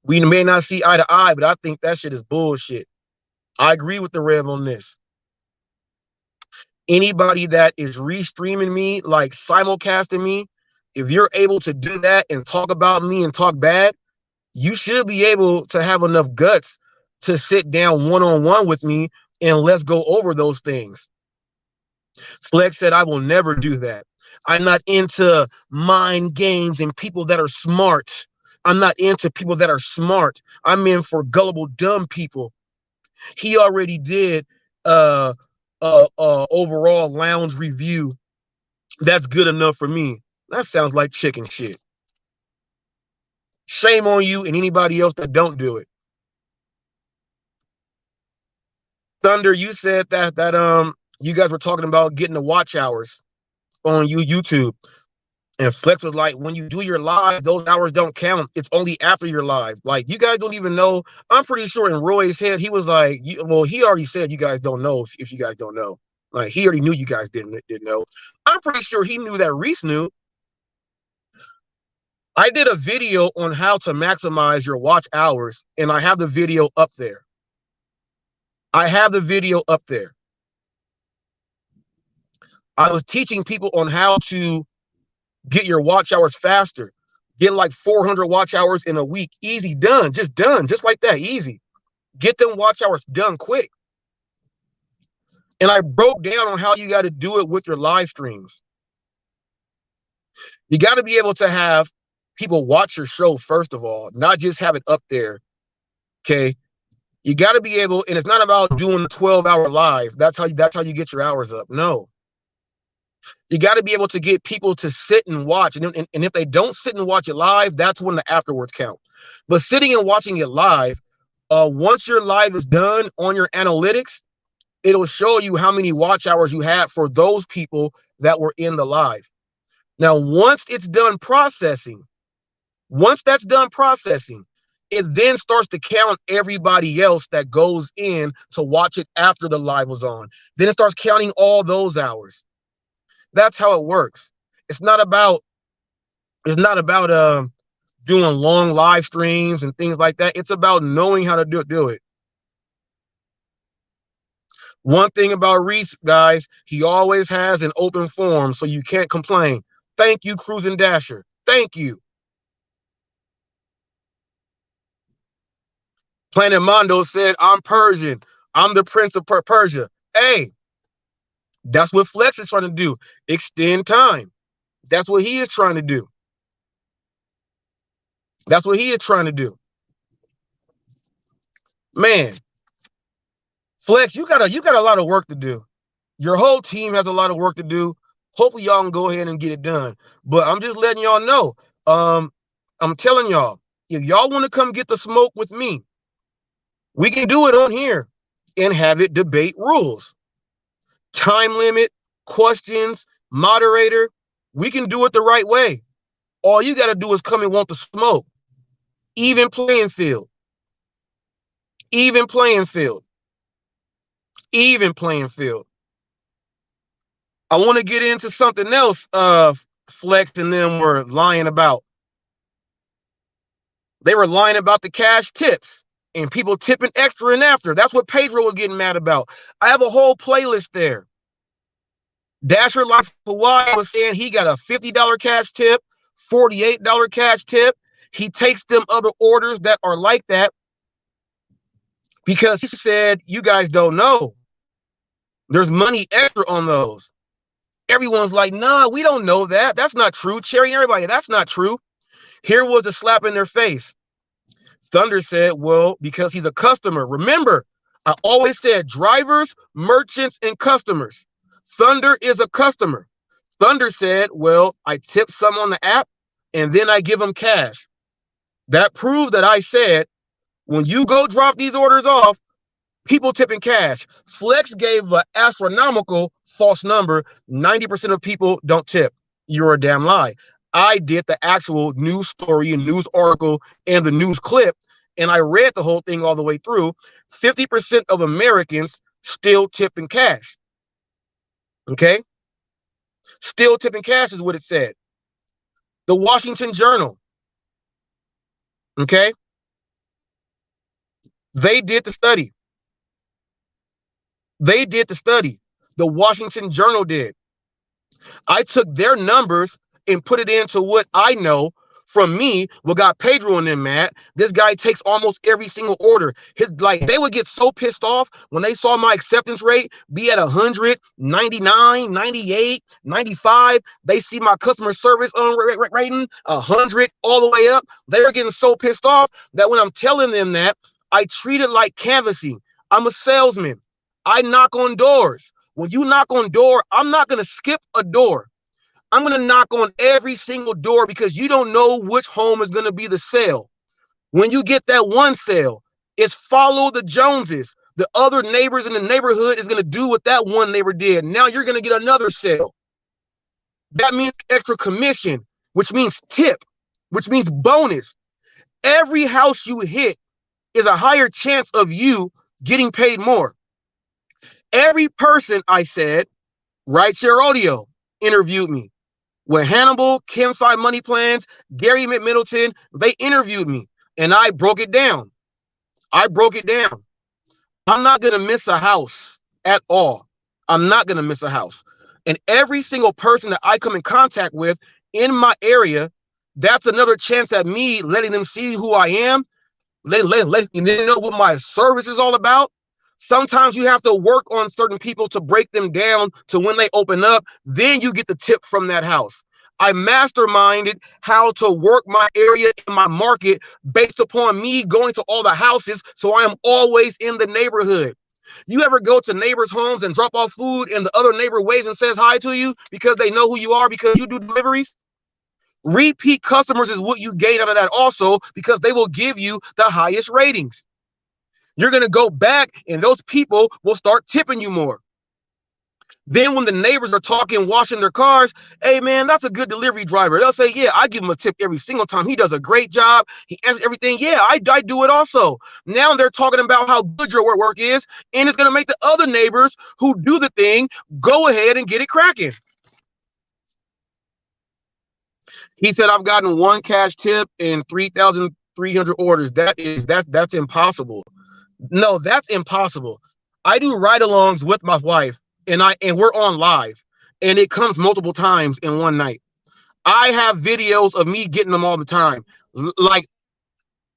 We may not see eye to eye, but I think that shit is bullshit. I agree with the Rev on this. Anybody that is restreaming me, like simulcasting me, if you're able to do that and talk about me and talk bad, you should be able to have enough guts to sit down one-on-one with me and let's go over those things. Flex said, I will never do that. I'm not into mind games and people that are smart. I'm not into people that are smart. I'm in for gullible, dumb people. He already did overall lounge review. That's good enough for me. That sounds like chicken shit. Shame on you and anybody else that don't do it. Thunder, you said that you guys were talking about getting the watch hours on YouTube. And Flex was like, when you do your live, those hours don't count. It's only after your live. Like, you guys don't even know. I'm pretty sure in Roy's head, he was like, well, he already said you guys don't know if you guys don't know. Like, he already knew you guys didn't know. I'm pretty sure he knew that Reese knew. I did a video on how to maximize your watch hours, and I have the video up there. I have the video up there. I was teaching people on how to get your watch hours faster. Get like 400 watch hours in a week. Easy, done, just like that, easy. Get them watch hours done quick. And I broke down on how you got to do it with your live streams. You got to be able to have people watch your show, first of all, not just have it up there, okay? You got to be able, and it's not about doing a 12-hour live. That's how you get your hours up. No. You got to be able to get people to sit and watch. And if they don't sit and watch it live, that's when the afterwards count. But sitting and watching it live, once your live is done on your analytics, it'll show you how many watch hours you had for those people that were in the live. Now, once it's done processing, it then starts to count everybody else that goes in to watch it after the live was on. Then it starts counting all those hours. That's how it works. It's not about doing long live streams and things like that. It's about knowing how to do it. One thing about Reese, guys, he always has an open forum, so you can't complain. Thank you, Cruising Dasher. Thank you. Planet Mondo said, I'm Persian. I'm the Prince of Persia. Hey, that's what Flex is trying to do. Extend time. That's what he is trying to do. That's what he is trying to do. Man, Flex, you got a lot of work to do. Your whole team has a lot of work to do. Hopefully y'all can go ahead and get it done. But I'm just letting y'all know. I'm telling y'all, if y'all want to come get the smoke with me, we can do it on here and have it debate rules. Time limit, questions, moderator. We can do it the right way. All you got to do is come and want the smoke. Even playing field. Even playing field. Even playing field. I want to get into something else Flex and them were lying about. They were lying about the cash tips and people tipping extra and after. That's what Pedro was getting mad about. I have a whole playlist there. Dasher Life Hawaii was saying he got a $50 cash tip, $48 cash tip. He takes them other orders that are like that because he said, you guys don't know. There's money extra on those. Everyone's like, nah, we don't know that. That's not true. Cherry and everybody, that's not true. Here was a slap in their face. Thunder said, well, because he's a customer. Remember, I always said drivers, merchants, and customers. Thunder is a customer. Thunder said, well, I tip some on the app, and then I give them cash. That proved that I said, when you go drop these orders off, people tipping cash. Flex gave an astronomical false number. 90% of people don't tip. You're a damn lie. I did the actual news story and news article and the news clip, and I read the whole thing all the way through. 50% of Americans still tip in cash. Okay? Still tipping cash is what it said. The Washington Journal. Okay? They did the study. They did the study. the Washington Journal did. I took their numbers and put it into what I know from me, what got Pedro and them mad. This guy takes almost every single order. They would get so pissed off when they saw my acceptance rate be at 100, 99, 98, 95. They see my customer service rating 100 all the way up. They were getting so pissed off that when I'm telling them that, I treat it like canvassing. I'm a salesman. I knock on doors. When you knock on door, I'm not going to skip a door. I'm going to knock on every single door because you don't know which home is going to be the sale. When you get that one sale, it's follow the Joneses. The other neighbors in the neighborhood is going to do what that one neighbor did. Now you're going to get another sale. That means extra commission, which means tip, which means bonus. Every house you hit is a higher chance of you getting paid more. Every person, I said, Rideshare Audio interviewed me. With Hannibal, Kimside Money Plans, Gary McMiddleton, they interviewed me, and I broke it down. I'm not going to miss a house at all. I'm not going to miss a house. And every single person that I come in contact with in my area, that's another chance at me letting them see who I am, letting them know what my service is all about. Sometimes you have to work on certain people to break them down to when they open up, then you get the tip from that house. I masterminded how to work my area in my market based upon me going to all the houses, so I am always in the neighborhood. You ever go to neighbors' homes and drop off food and the other neighbor waves and says hi to you because they know who you are because you do deliveries? Repeat customers is what you gain out of that also, because they will give you the highest ratings. You're going to go back and those people will start tipping you more. Then when the neighbors are talking, washing their cars, hey, man, that's a good delivery driver. They'll say, yeah, I give him a tip every single time. He does a great job. He answers everything. Yeah, I do it also. Now they're talking about how good your work is, and it's going to make the other neighbors who do the thing go ahead and get it cracking. He said, I've gotten one cash tip in 3,300 orders. That's impossible. No, that's impossible. I do ride-alongs with my wife, and we're on live, and it comes multiple times in one night. I have videos of me getting them all the time. Like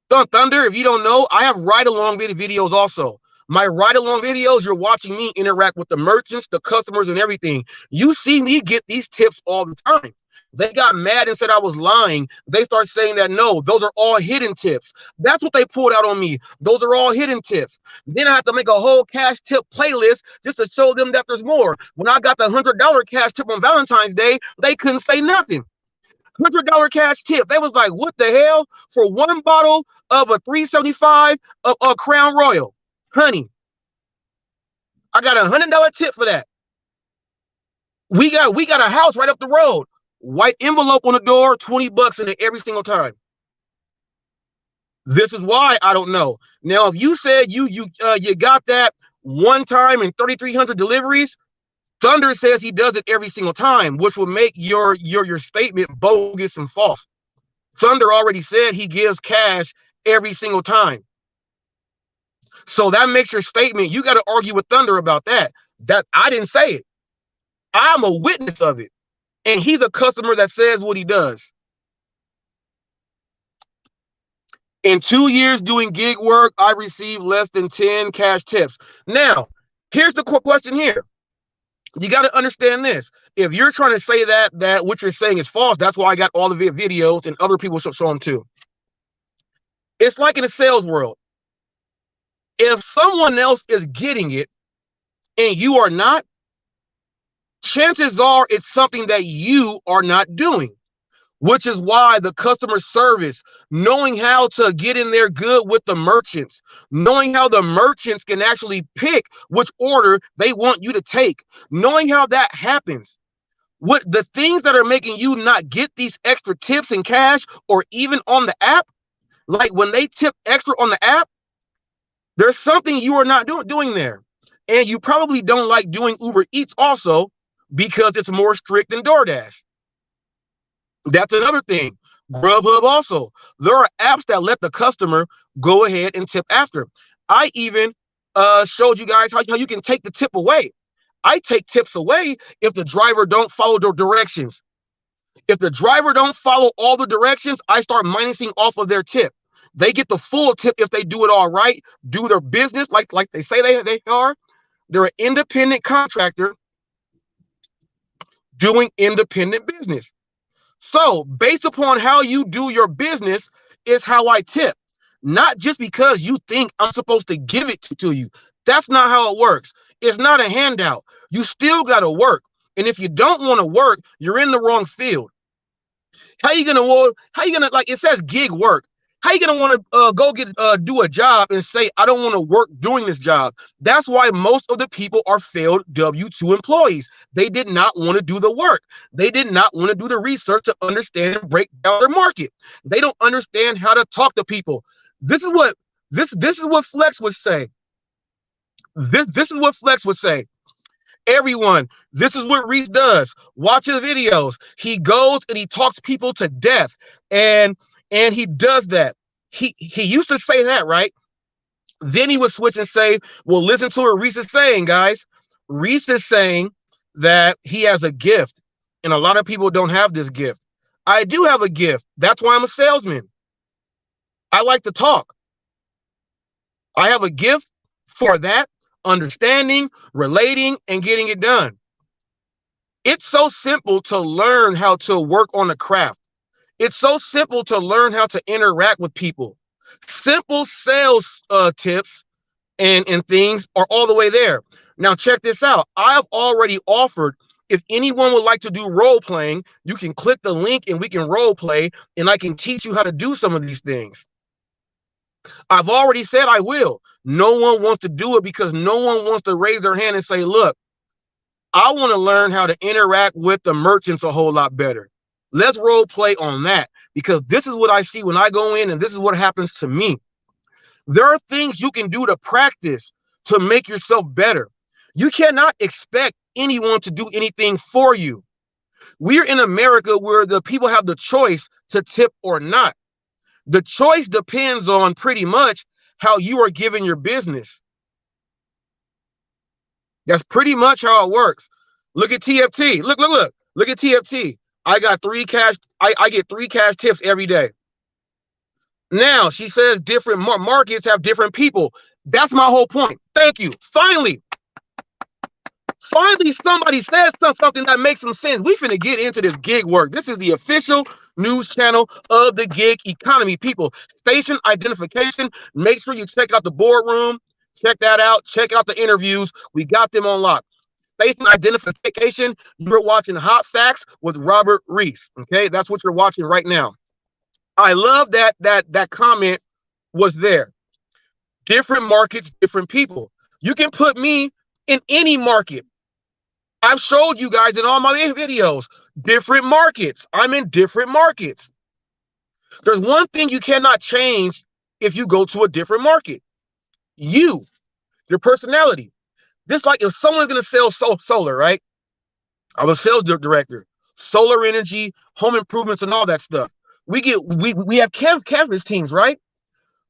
Thunder, if you don't know, I have ride-along videos also. My ride-along videos, you're watching me interact with the merchants, the customers, and everything. You see me get these tips all the time. They got mad and said I was lying. They start saying that, no, those are all hidden tips. That's what they pulled out on me. Those are all hidden tips. Then I have to make a whole cash tip playlist just to show them that there's more. When I got the $100 cash tip on Valentine's Day, they couldn't say nothing. $100 cash tip. They was like, what the hell? For one bottle of a $3.75 of a Crown Royal. Honey, I got a $100 tip for that. We got a house right up the road. White envelope on the door, $20 in it every single time. This is why I don't know. Now, if you said you got that one time in 3,300 deliveries, Thunder says he does it every single time, which will make your statement bogus and false. Thunder already said he gives cash every single time. So that makes your statement, you got to argue with Thunder about that. That I didn't say it. I'm a witness of it. And he's a customer that says what he does. In 2 years doing gig work, I received less than 10 cash tips. Now, here's the question here. You got to understand this. If you're trying to say that what you're saying is false, that's why I got all the videos and other people show them too. It's like in the sales world. If someone else is getting it and you are not, chances are it's something that you are not doing, which is why the customer service, knowing how to get in there good with the merchants, knowing how the merchants can actually pick which order they want you to take, knowing how that happens. What the things that are making you not get these extra tips in cash or even on the app, like when they tip extra on the app, there's something you are not doing there. And you probably don't like doing Uber Eats also, because it's more strict than DoorDash. That's another thing. Grubhub also. There are apps that let the customer go ahead and tip after. I even showed you guys how you can take the tip away. I take tips away if the driver don't follow the directions. If the driver don't follow all the directions, I start minusing off of their tip. They get the full tip if they do it all right, do their business like they say they are. They're an independent contractor doing independent business. So based upon how you do your business is how I tip. Not just because you think I'm supposed to give it to you. That's not how it works. It's not a handout. You still got to work. And if you don't want to work, you're in the wrong field. How you gonna like, it says gig work. How you gonna want to go do a job and say I don't want to work doing this job? That's why most of the people are failed W-2 employees. They did not want to do the work. They did not want to do the research to understand and break down their market. They don't understand how to talk to people. This is what Flex would say. This is what Flex would say. Everyone, this is what Reese does. Watch his videos. He goes and he talks people to death, and he does that. He used to say that, right? Then he would switch and say, well, listen to what Reese is saying, guys. Reese is saying that he has a gift, and a lot of people don't have this gift. I do have a gift. That's why I'm a salesman. I like to talk. I have a gift for that. Understanding, relating, and getting it done. It's so simple to learn how to work on a craft. It's so simple to learn how to interact with people. Simple sales tips and things are all the way there. Now check this out. I've already offered, if anyone would like to do role playing, you can click the link and we can role play, and I can teach you how to do some of these things. I've already said I will. No one wants to do it because no one wants to raise their hand and say, look, I want to learn how to interact with the merchants a whole lot better. Let's role play on that, because this is what I see when I go in, and this is what happens to me. There are things you can do to practice to make yourself better. You cannot expect anyone to do anything for you. We're in America where the people have the choice to tip or not. The choice depends on pretty much how you are giving your business. That's pretty much how it works. Look at TFT. Look at TFT. I got 3 cash. I get 3 cash tips every day. Now she says different markets have different people. That's my whole point. Thank you. Finally somebody says something that makes some sense. We finna get into this gig work. This is the official news channel of the gig economy. People, station identification. Make sure you check out the boardroom. Check that out. Check out the interviews. We got them on lock. Station identification. You're watching Hot Facts with Robert Reese. Okay, that's what you're watching right now. I love that comment was there. Different markets, different people. You can put me in any market. I've showed you guys in all my videos, different markets. I'm in different markets. There's one thing you cannot change if you go to a different market. Your personality. Just like if someone's going to sell solar, right? I'm a sales director, solar energy, home improvements, and all that stuff. We have canvas teams, right?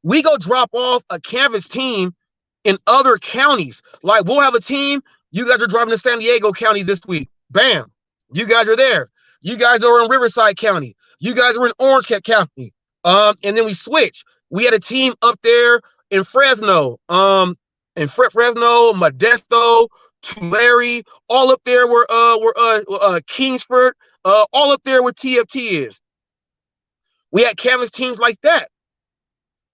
We go drop off a canvas team in other counties. Like we'll have a team. You guys are driving to San Diego County this week. Bam. You guys are there. You guys are in Riverside County. You guys are in Orange County. And then we switch. We had a team up there in Fresno. Fresno, Modesto, Tulare, all up there where Kingsford, all up there where TFT is. We had canvas teams like that.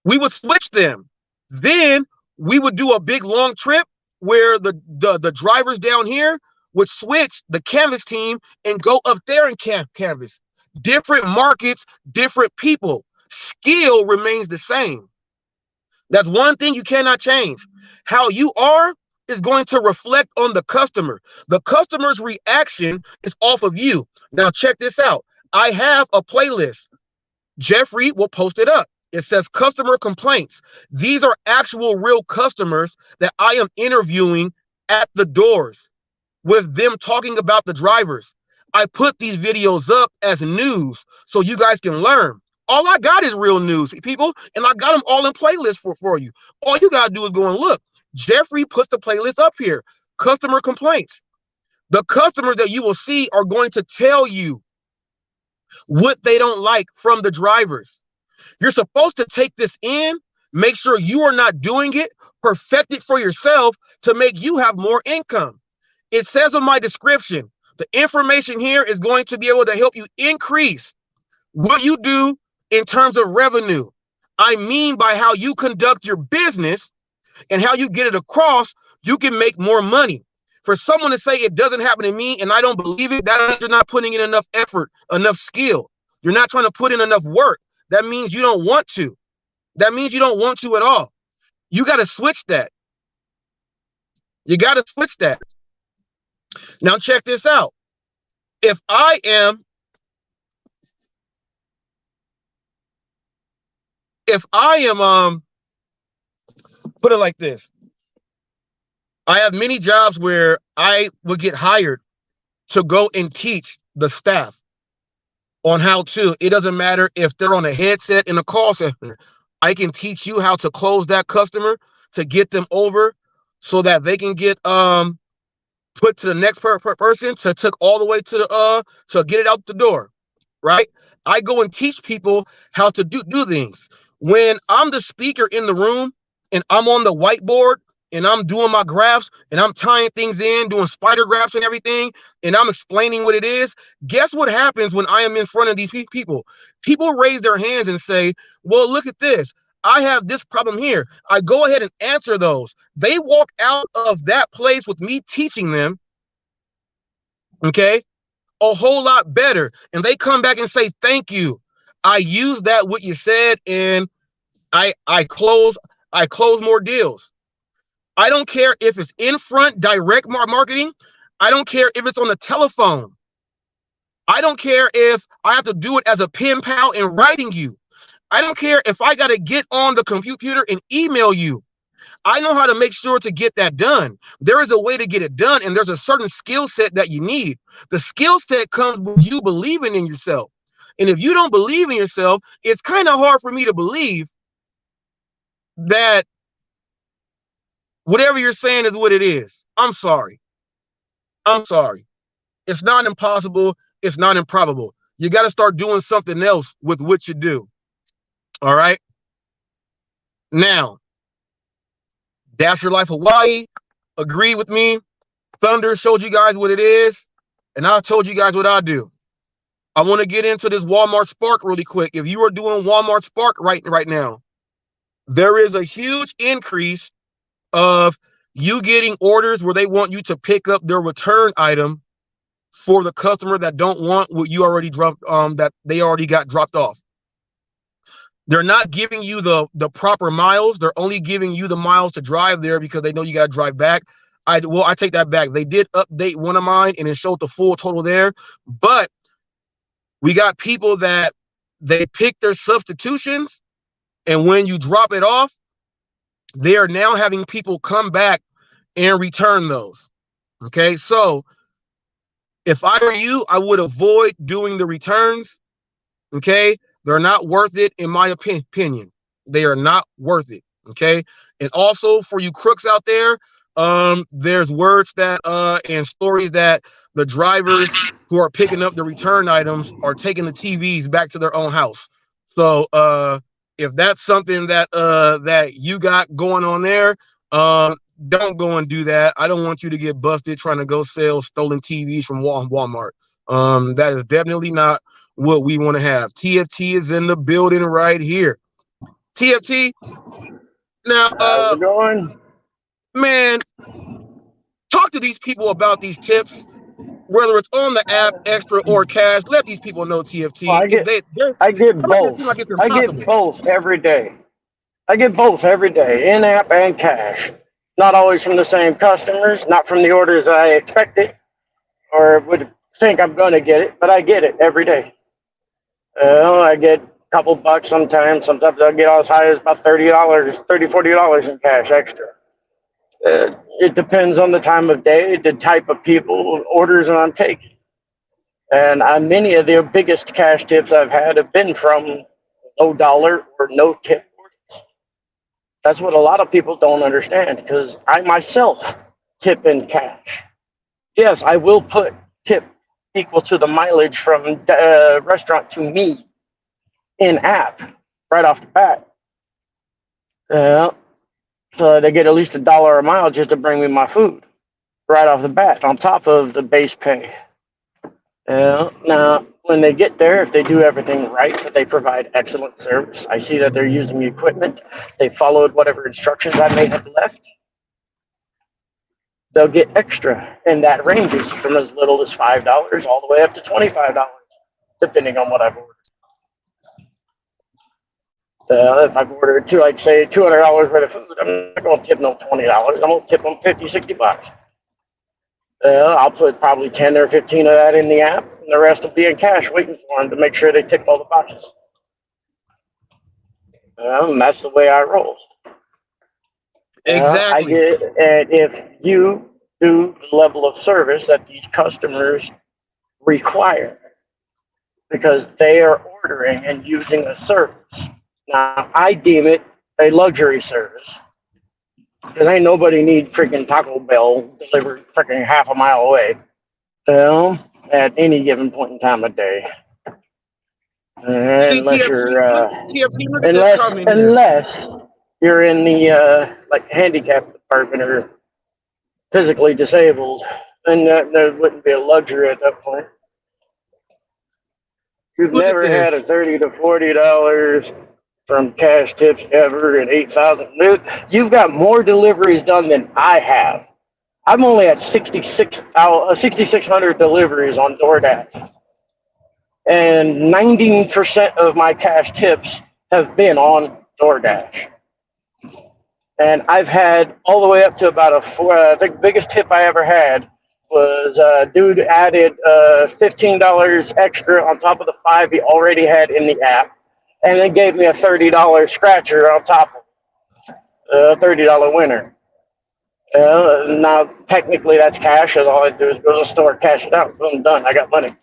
We would switch them. Then we would do a big long trip where the drivers down here would switch the canvas team and go up there and canvas. Different markets, different people. Skill remains the same. That's one thing you cannot change. How you are is going to reflect on the customer. The customer's reaction is off of you. Now check this out. I have a playlist. Jeffrey will post it up. It says customer complaints. These are actual real customers that I am interviewing at the doors with them talking about the drivers. I put these videos up as news so you guys can learn. All I got is real news, people, and I got them all in playlists for you. All you got to do is go and look. Jeffrey puts the playlist up here. Customer complaints. The customers that you will see are going to tell you what they don't like from the drivers. You're supposed to take this in, make sure you are not doing it, perfect it for yourself to make you have more income. It says in my description, the information here is going to be able to help you increase what you do in terms of revenue. I mean by how you conduct your business and how you get it across, you can make more money. For someone to say it doesn't happen to me and I don't believe it, that means you're not putting in enough effort, enough skill. You're not trying to put in enough work. That means you don't want to. That means you don't want to at all. You got to switch that. You got to switch that. Now check this out. If I am put it like this. I have many jobs where I would get hired to go and teach the staff on how to. It doesn't matter if they're on a headset in a call center. I can teach you how to close that customer to get them over so that they can get put to the next person to took all the way to the to get it out the door, right? I go and teach people how to do things. When I'm the speaker in the room and I'm on the whiteboard and I'm doing my graphs and I'm tying things in, doing spider graphs and everything, and I'm explaining what it is, guess what happens when I am in front of these people? People raise their hands and say, well, look at this. I have this problem here. I go ahead and answer those. They walk out of that place with me teaching them, okay, a whole lot better. And they come back and say, thank you. I use that what you said, and I close more deals. I don't care if it's in front direct marketing. I don't care if it's on the telephone. I don't care if I have to do it as a pen pal and writing you. I don't care if I got to get on the computer and email you. I know how to make sure to get that done. There is a way to get it done, and there's a certain skill set that you need. The skill set comes with you believing in yourself. And if you don't believe in yourself, it's kind of hard for me to believe that whatever you're saying is what it is. I'm sorry. I'm sorry. It's not impossible. It's not improbable. You got to start doing something else with what you do. All right. Now, Dash Your Life Hawaii, agree with me. Thunder showed you guys what it is, and I told you guys what I do. I want to get into this Walmart Spark really quick. If you are doing Walmart Spark right now, there is a huge increase of you getting orders where they want you to pick up their return item for the customer that don't want what you already dropped, that they already got dropped off. They're not giving you the proper miles. They're only giving you the miles to drive there because they know you got to drive back. I take that back. They did update one of mine and it showed the full total there. But we got people that they pick their substitutions, and when you drop it off, they are now having people come back and return those. Okay, so if I were you, I would avoid doing the returns. Okay, they're not worth it, in my opinion. They are not worth it. Okay, and also for you crooks out there, there's words that and stories that the drivers who are picking up the return items are taking the TVs back to their own house. So if that's something that that you got going on there, don't go and do that. I don't want you to get busted trying to go sell stolen TVs from Walmart. That is definitely not what we want to have. TFT is in the building right here. TFT. Now, how's it going? Man, talk to these people about these tips, whether it's on the app, extra or cash. Let these people know, TFT. Well, I get both. I get both every day. I get both every day, in-app and cash. Not always from the same customers, not from the orders I expected or would think I'm going to get it, but I get it every day. I get a couple bucks sometimes. Sometimes I get as high as about $30, $40 in cash extra. It depends on the time of day, the type of people, orders that I'm taking. And many of the biggest cash tips I've had have been from no dollar or no tip orders. That's what a lot of people don't understand, because I myself tip in cash. yes, I will put tip equal to the mileage from restaurant to me in app right off the bat. So they get at least $1 a mile just to bring me my food right off the bat on top of the base pay. Now, when they get there, if they do everything right, that they provide excellent service, I see that they're using the equipment, they followed whatever instructions I may have left, they'll get extra, and that ranges from as little as $5 all the way up to $25, depending on what I've ordered. If I've ordered like say $200 worth of food, I'm not going to tip no $20. I'm going to tip them $50, $60. I'll put probably 10 or 15 of that in the app, and the rest will be in cash waiting for them to make sure they tick all the boxes. And that's the way I roll. Exactly. And if you do the level of service that these customers require, because they are ordering and using a service. Now, I deem it a luxury service. Because ain't nobody need freaking Taco Bell delivered freaking half a mile away, at any given point in time of day. Unless you're in the like handicap department or physically disabled, then there wouldn't be a luxury at that point. You've never had a $30 to $40 from cash tips ever and 8,000. You've got more deliveries done than I have. I'm only at 6,600 deliveries on DoorDash. And 90% of my cash tips have been on DoorDash. And I've had all the way up to about the biggest tip I ever had was dude added $15 extra on top of the $5 he already had in the app. And then gave me a $30 scratcher on top of a $30 winner. Now, technically, that's cash. And all I do is go to the store, cash it out. Boom, done. I got money.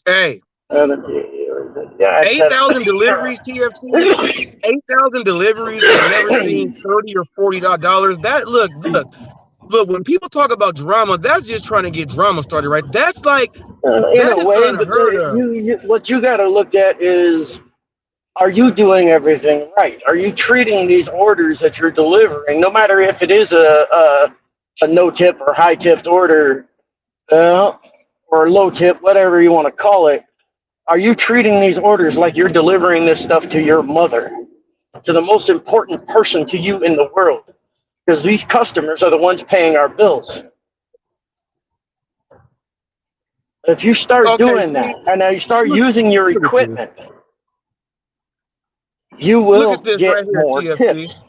Hey. 8,000 deliveries, TFT. 8,000 deliveries. I've never seen $30 or $40. That look. When people talk about drama, that's just trying to get drama started, right? That's like in a way, but what you got to look at is, are you doing everything right? Are you treating these orders that you're delivering, no matter if it is a no tip or high tipped order, or low tip, whatever you want to call it? Are you treating these orders like you're delivering this stuff to your mother, to the most important person to you in the world? Because these customers are the ones paying our bills. If you start doing that, and now you start using your equipment, you will get more tips.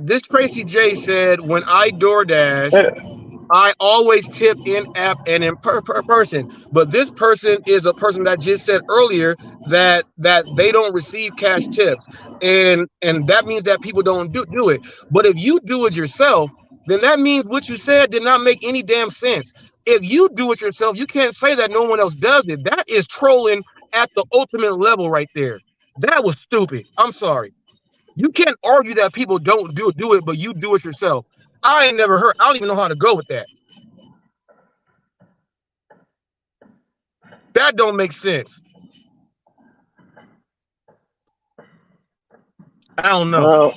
This Tracy J said, when I DoorDash, I always tip in app and in person. But this person is a person that just said earlier that they don't receive cash tips, and that means that people don't do it. But if you do it yourself, then that means what you said did not make any damn sense. If you do it yourself, you can't say that no one else does it. That is trolling at the ultimate level right there. That was stupid. I'm sorry. You can't argue that people don't do it, but you do it yourself. I ain't never heard. I don't even know how to go with that. That don't make sense. I don't know.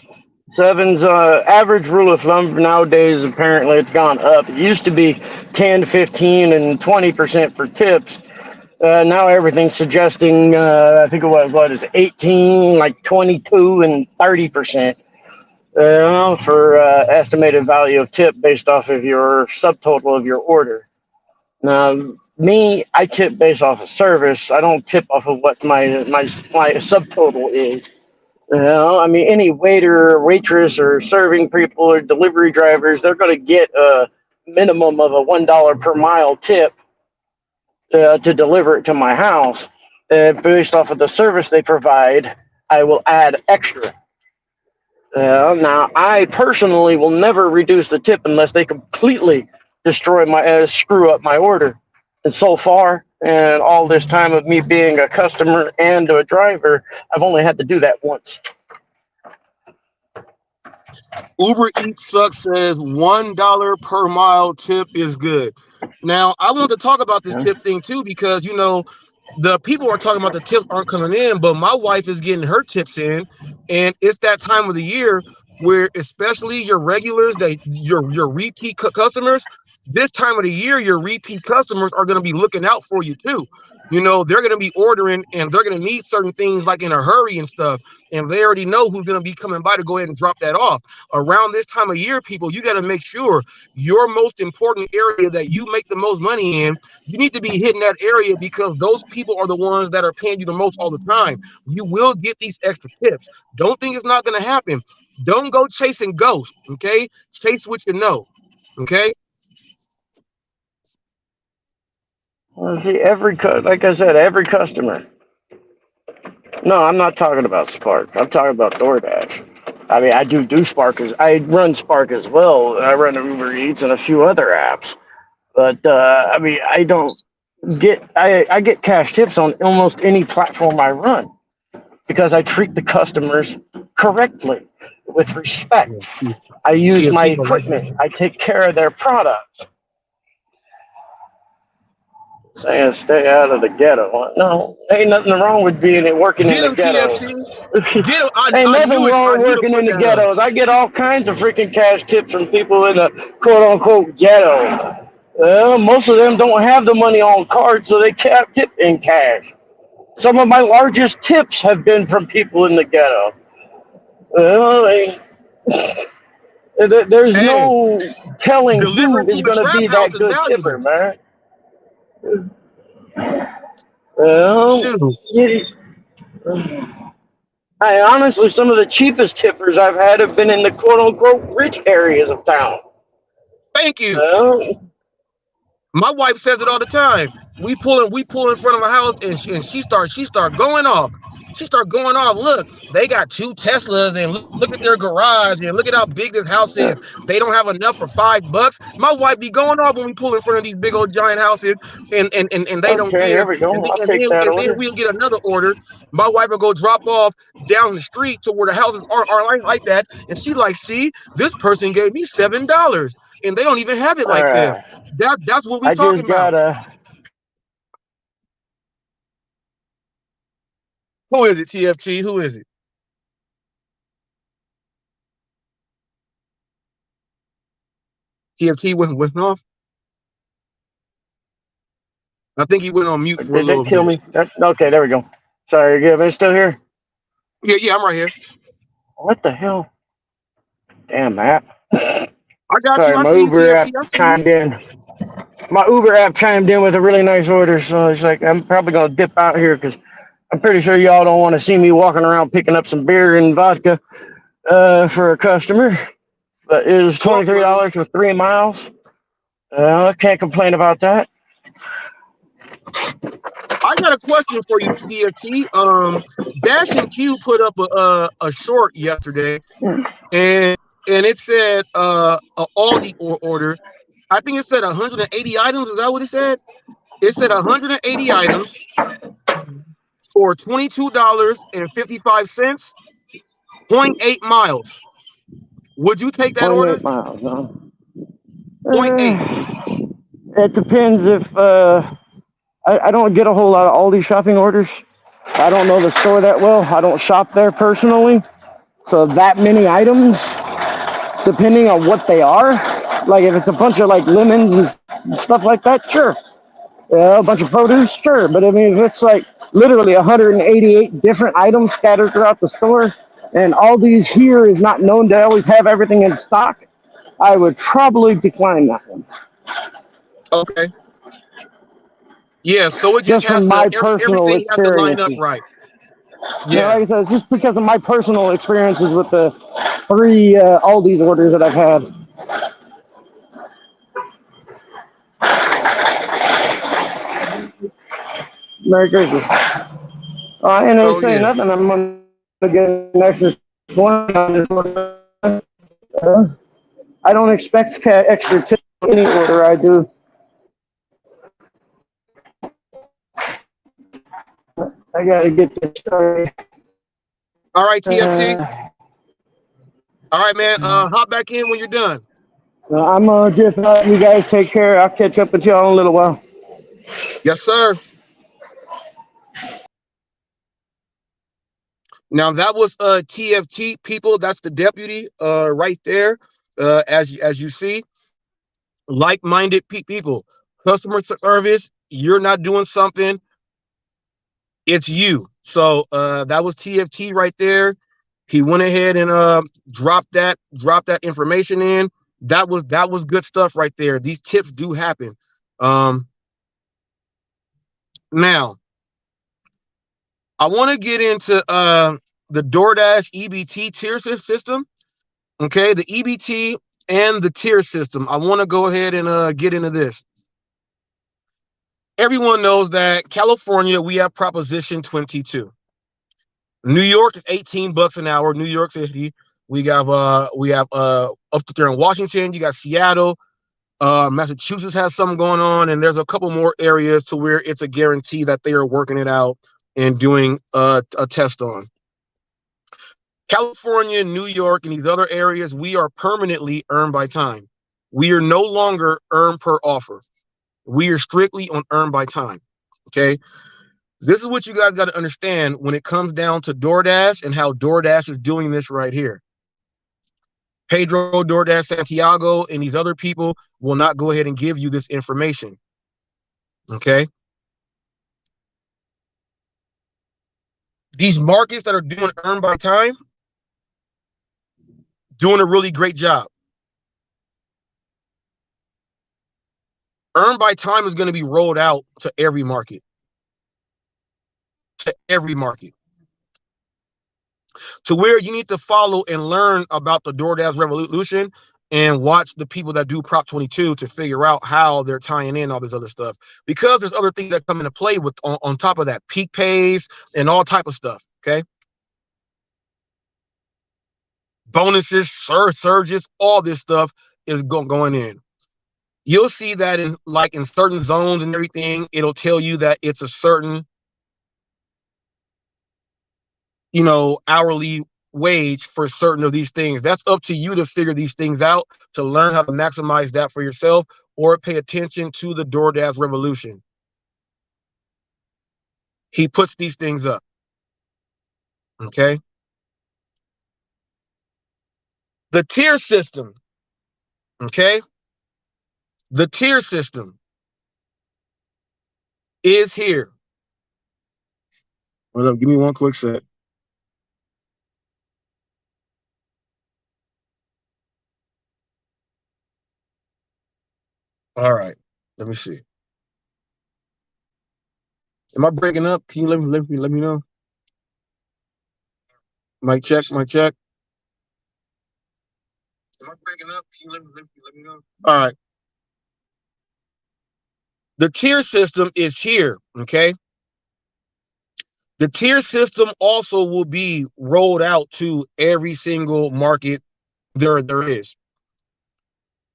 Seven's average rule of thumb nowadays, apparently it's gone up. It used to be 10, 15, and 20% for tips. Now everything's suggesting, I think it was, 18, like 22 and 30%. For estimated value of tip based off of your subtotal of your order. Now, me, I tip based off of service. I don't tip off of what my subtotal is. I mean, any waiter or waitress or serving people or delivery drivers, they're going to get a minimum of a $1 per mile tip to deliver it to my house. Based off of the service they provide, I will add extra. Now, I personally will never reduce the tip unless they completely destroy screw up my order. And so far, and all this time of me being a customer and a driver, I've only had to do that once. Uber Eats Sucks says $1 per mile tip is good. Now, I want to talk about this tip thing too, because the people are talking about the tips aren't coming in, but my wife is getting her tips in, and it's that time of the year where, especially your regulars, your repeat customers, this time of the year, your repeat customers are going to be looking out for you too. They're going to be ordering, and they're going to need certain things like in a hurry and stuff, and they already know who's going to be coming by to go ahead and drop that off. Around this time of year, people, you got to make sure your most important area that you make the most money in, you need to be hitting that area, because those people are the ones that are paying you the most all the time. You will get these extra tips. Don't think it's not going to happen. Don't go chasing ghosts, okay? Chase what you know, okay? Well, see, like I said, every customer. No, I'm not talking about Spark. I'm talking about DoorDash. I mean, I do Spark I run Spark as well. I run Uber Eats and a few other apps. But I mean, I don't get I get cash tips on almost any platform I run because I treat the customers correctly with respect. I use my equipment. I take care of their products. Saying stay out of the ghetto. No, ain't nothing wrong with working in the ghetto. Ain't nothing wrong with working in the ghettos. I get all kinds of freaking cash tips from people in the quote unquote ghetto. Well, most of them don't have the money on card, so they can't tip in cash. Some of my largest tips have been from people in the ghetto. Well, there's no telling who is going to be that good tipper, man. Well, honestly, some of the cheapest tippers I've had have been in the quote-unquote rich areas of town. Thank you. My wife says it all the time. We pull in front of a house, and she start going off. She start going off. Look, they got 2 Teslas, and look at their garage, and look at how big this house is. They don't have enough for $5. My wife be going off when we pull in front of these big old giant houses, and they don't give. Here we go. And then we'll get another order. My wife will go drop off down the street to where the houses are like that, and she like, see, this person gave me $7, and they don't even have it like that. That's what we're talking about. Who is it, TFT? Who is it? TFT went off? I think he went on mute for a little bit. Did that kill me? Okay, there we go. Sorry, are you still here? Yeah, I'm right here. What the hell? Damn app. I got you. My Uber app chimed in. My Uber app chimed in with a really nice order, so it's like I'm probably gonna dip out here because I'm pretty sure y'all don't want to see me walking around picking up some beer and vodka for a customer. But it was $23 for 3 miles. I can't complain about that. I got a question for you, TFT. Dash and Q put up a short yesterday, and it said an Aldi order. I think it said 180 items. Is that what it said? It said 180 items for $22.55, 0.8 miles. Would you take that order? 0.8 miles, huh? 0.8. It depends if I don't get a whole lot of Aldi shopping orders. I don't know the store that well. I don't shop there personally. So that many items, depending on what they are, like if it's a bunch of like lemons and stuff like that, sure. A bunch of produce, sure. But I mean, if it's like literally 188 different items scattered throughout the store, and Aldi's here is not known to always have everything in stock, I would probably decline that one. Okay. Yeah, so it just from my personal experience, has to line up right. Yeah, like I said, it's just because of my personal experiences with the 3 Aldi's orders that I've had. Merry Christmas. I ain't saying nothing. I'm going to get an extra 20 on this order. I don't expect extra tips on any order I do. I got to get this started. All right, TFT. All right, man. Hop back in when you're done. I'm just letting you guys take care. I'll catch up with y'all in a little while. Yes, sir. Now that was TFT, people. That's the deputy right there. As you see, like-minded people, customer service. You're not doing something, it's you. So that was TFT right there. He went ahead and dropped that information in. That was good stuff right there. These tips do happen. Now I want to get into the DoorDash EBT tier system. Okay, the EBT and the tier system. I want to go ahead and get into this. Everyone knows that California, we have Proposition 22. New York is $18 an hour. New York City. We have up there in Washington. You got Seattle. Massachusetts has something going on, and there's a couple more areas to where it's a guarantee that they are working it out and doing a test on. California, New York, and these other areas, we are permanently earned by time. We are no longer earned per offer. We are strictly on earned by time. Okay. This is what you guys got to understand when it comes down to DoorDash and how DoorDash is doing this right here. Pedro, DoorDash, Santiago, and these other people will not go ahead and give you this information. Okay. These markets that are doing earned by time, doing a really great job. Earned by time is going to be rolled out to every market. To every market. To where you need to follow and learn about the DoorDash revolution and watch the people that do Prop 22 to figure out how they're tying in all this other stuff. Because there's other things that come into play with on top of that, peak pays and all type of stuff. Okay. Bonuses, surges, all this stuff is going in. You'll see that in certain zones and everything, it'll tell you that it's a certain, hourly wage for certain of these things. That's up to you to figure these things out, to learn how to maximize that for yourself, or pay attention to the DoorDash revolution. He puts these things up. Okay. The tier system. Okay. The tier system is here. Hold up, give me one quick sec. All right, let me see. Am I breaking up? Can you let me know? Mic check, mic check. Am I breaking up? Can you let me know? All right. The tier system is here, okay? The tier system also will be rolled out to every single market there is.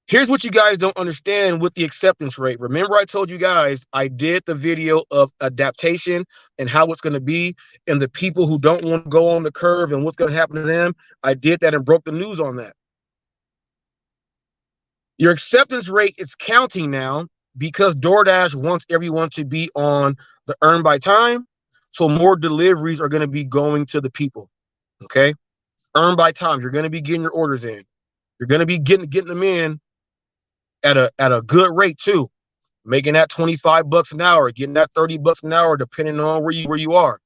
Here's what you guys don't understand with the acceptance rate. Remember I told you guys I did the video of adaptation and how it's going to be, and the people who don't want to go on the curve and what's going to happen to them. I did that and broke the news on that. Your acceptance rate is counting now because DoorDash wants everyone to be on the earn by time. So more deliveries are going to be going to the people. Okay. Earn by time. You're going to be getting your orders in. You're going to be getting them in at a good rate too. Making that $25 an hour, getting that $30 an hour, depending on where you are.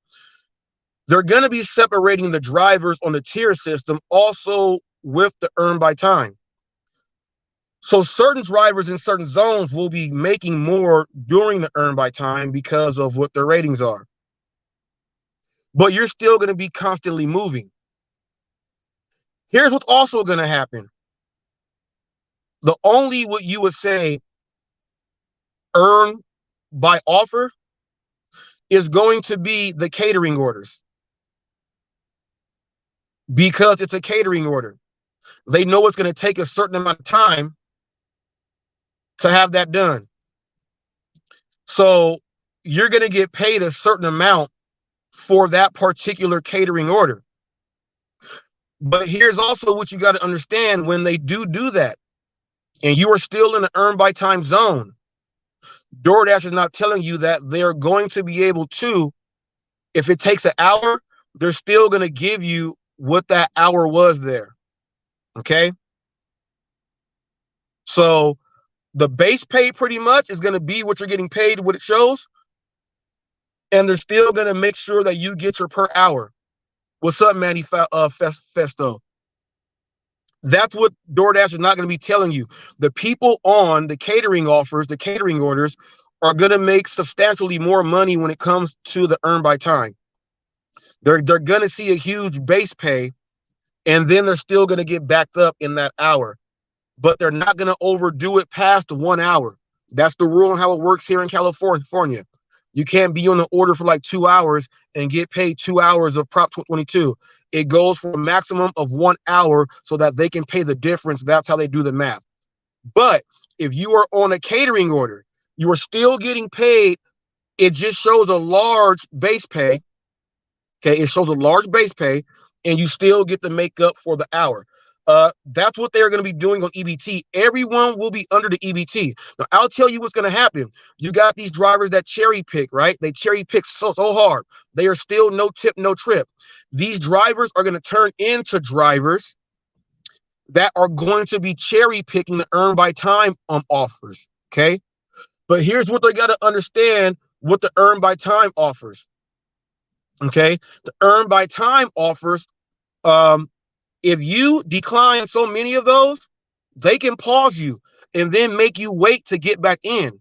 They're going to be separating the drivers on the tier system also with the earn by time. So certain drivers in certain zones will be making more during the earn by time because of what their ratings are. But you're still going to be constantly moving. Here's what's also going to happen. The only what you would say earn by offer is going to be the catering orders. Because it's a catering order. They know it's going to take a certain amount of time to have that done. So you're going to get paid a certain amount for that particular catering order. But here's also what you got to understand: when they do that, and you are still in the earn by time zone, DoorDash is not telling you that they're going to be able to, if it takes an hour, they're still going to give you what that hour was there. Okay. So the base pay pretty much is going to be what you're getting paid, what it shows. And they're still going to make sure that you get your per hour. What's up, Manny Festo? That's what DoorDash is not going to be telling you. The people on the catering offers, the catering orders, are going to make substantially more money when it comes to the earn by time. They're going to see a huge base pay, and then they're still going to get backed up in that hour. But they're not going to overdo it past 1 hour. That's the rule on how it works here in California. You can't be on the order for like 2 hours and get paid 2 hours of Prop 22. It goes for a maximum of 1 hour so that they can pay the difference. That's how they do the math. But if you are on a catering order, you are still getting paid. It just shows a large base pay. Okay, it shows a large base pay, and you still get to make up for the hour. That's what they're going to be doing on EBT. Everyone will be under the EBT. Now, I'll tell you what's going to happen. You got these drivers that cherry pick, right? They cherry pick so hard. They are still no tip, no trip. These drivers are going to turn into drivers that are going to be cherry picking the earn by time offers. Okay. But here's what they got to understand: what the earn by time offers. Okay. The earn by time offers, if you decline so many of those, they can pause you and then make you wait to get back in.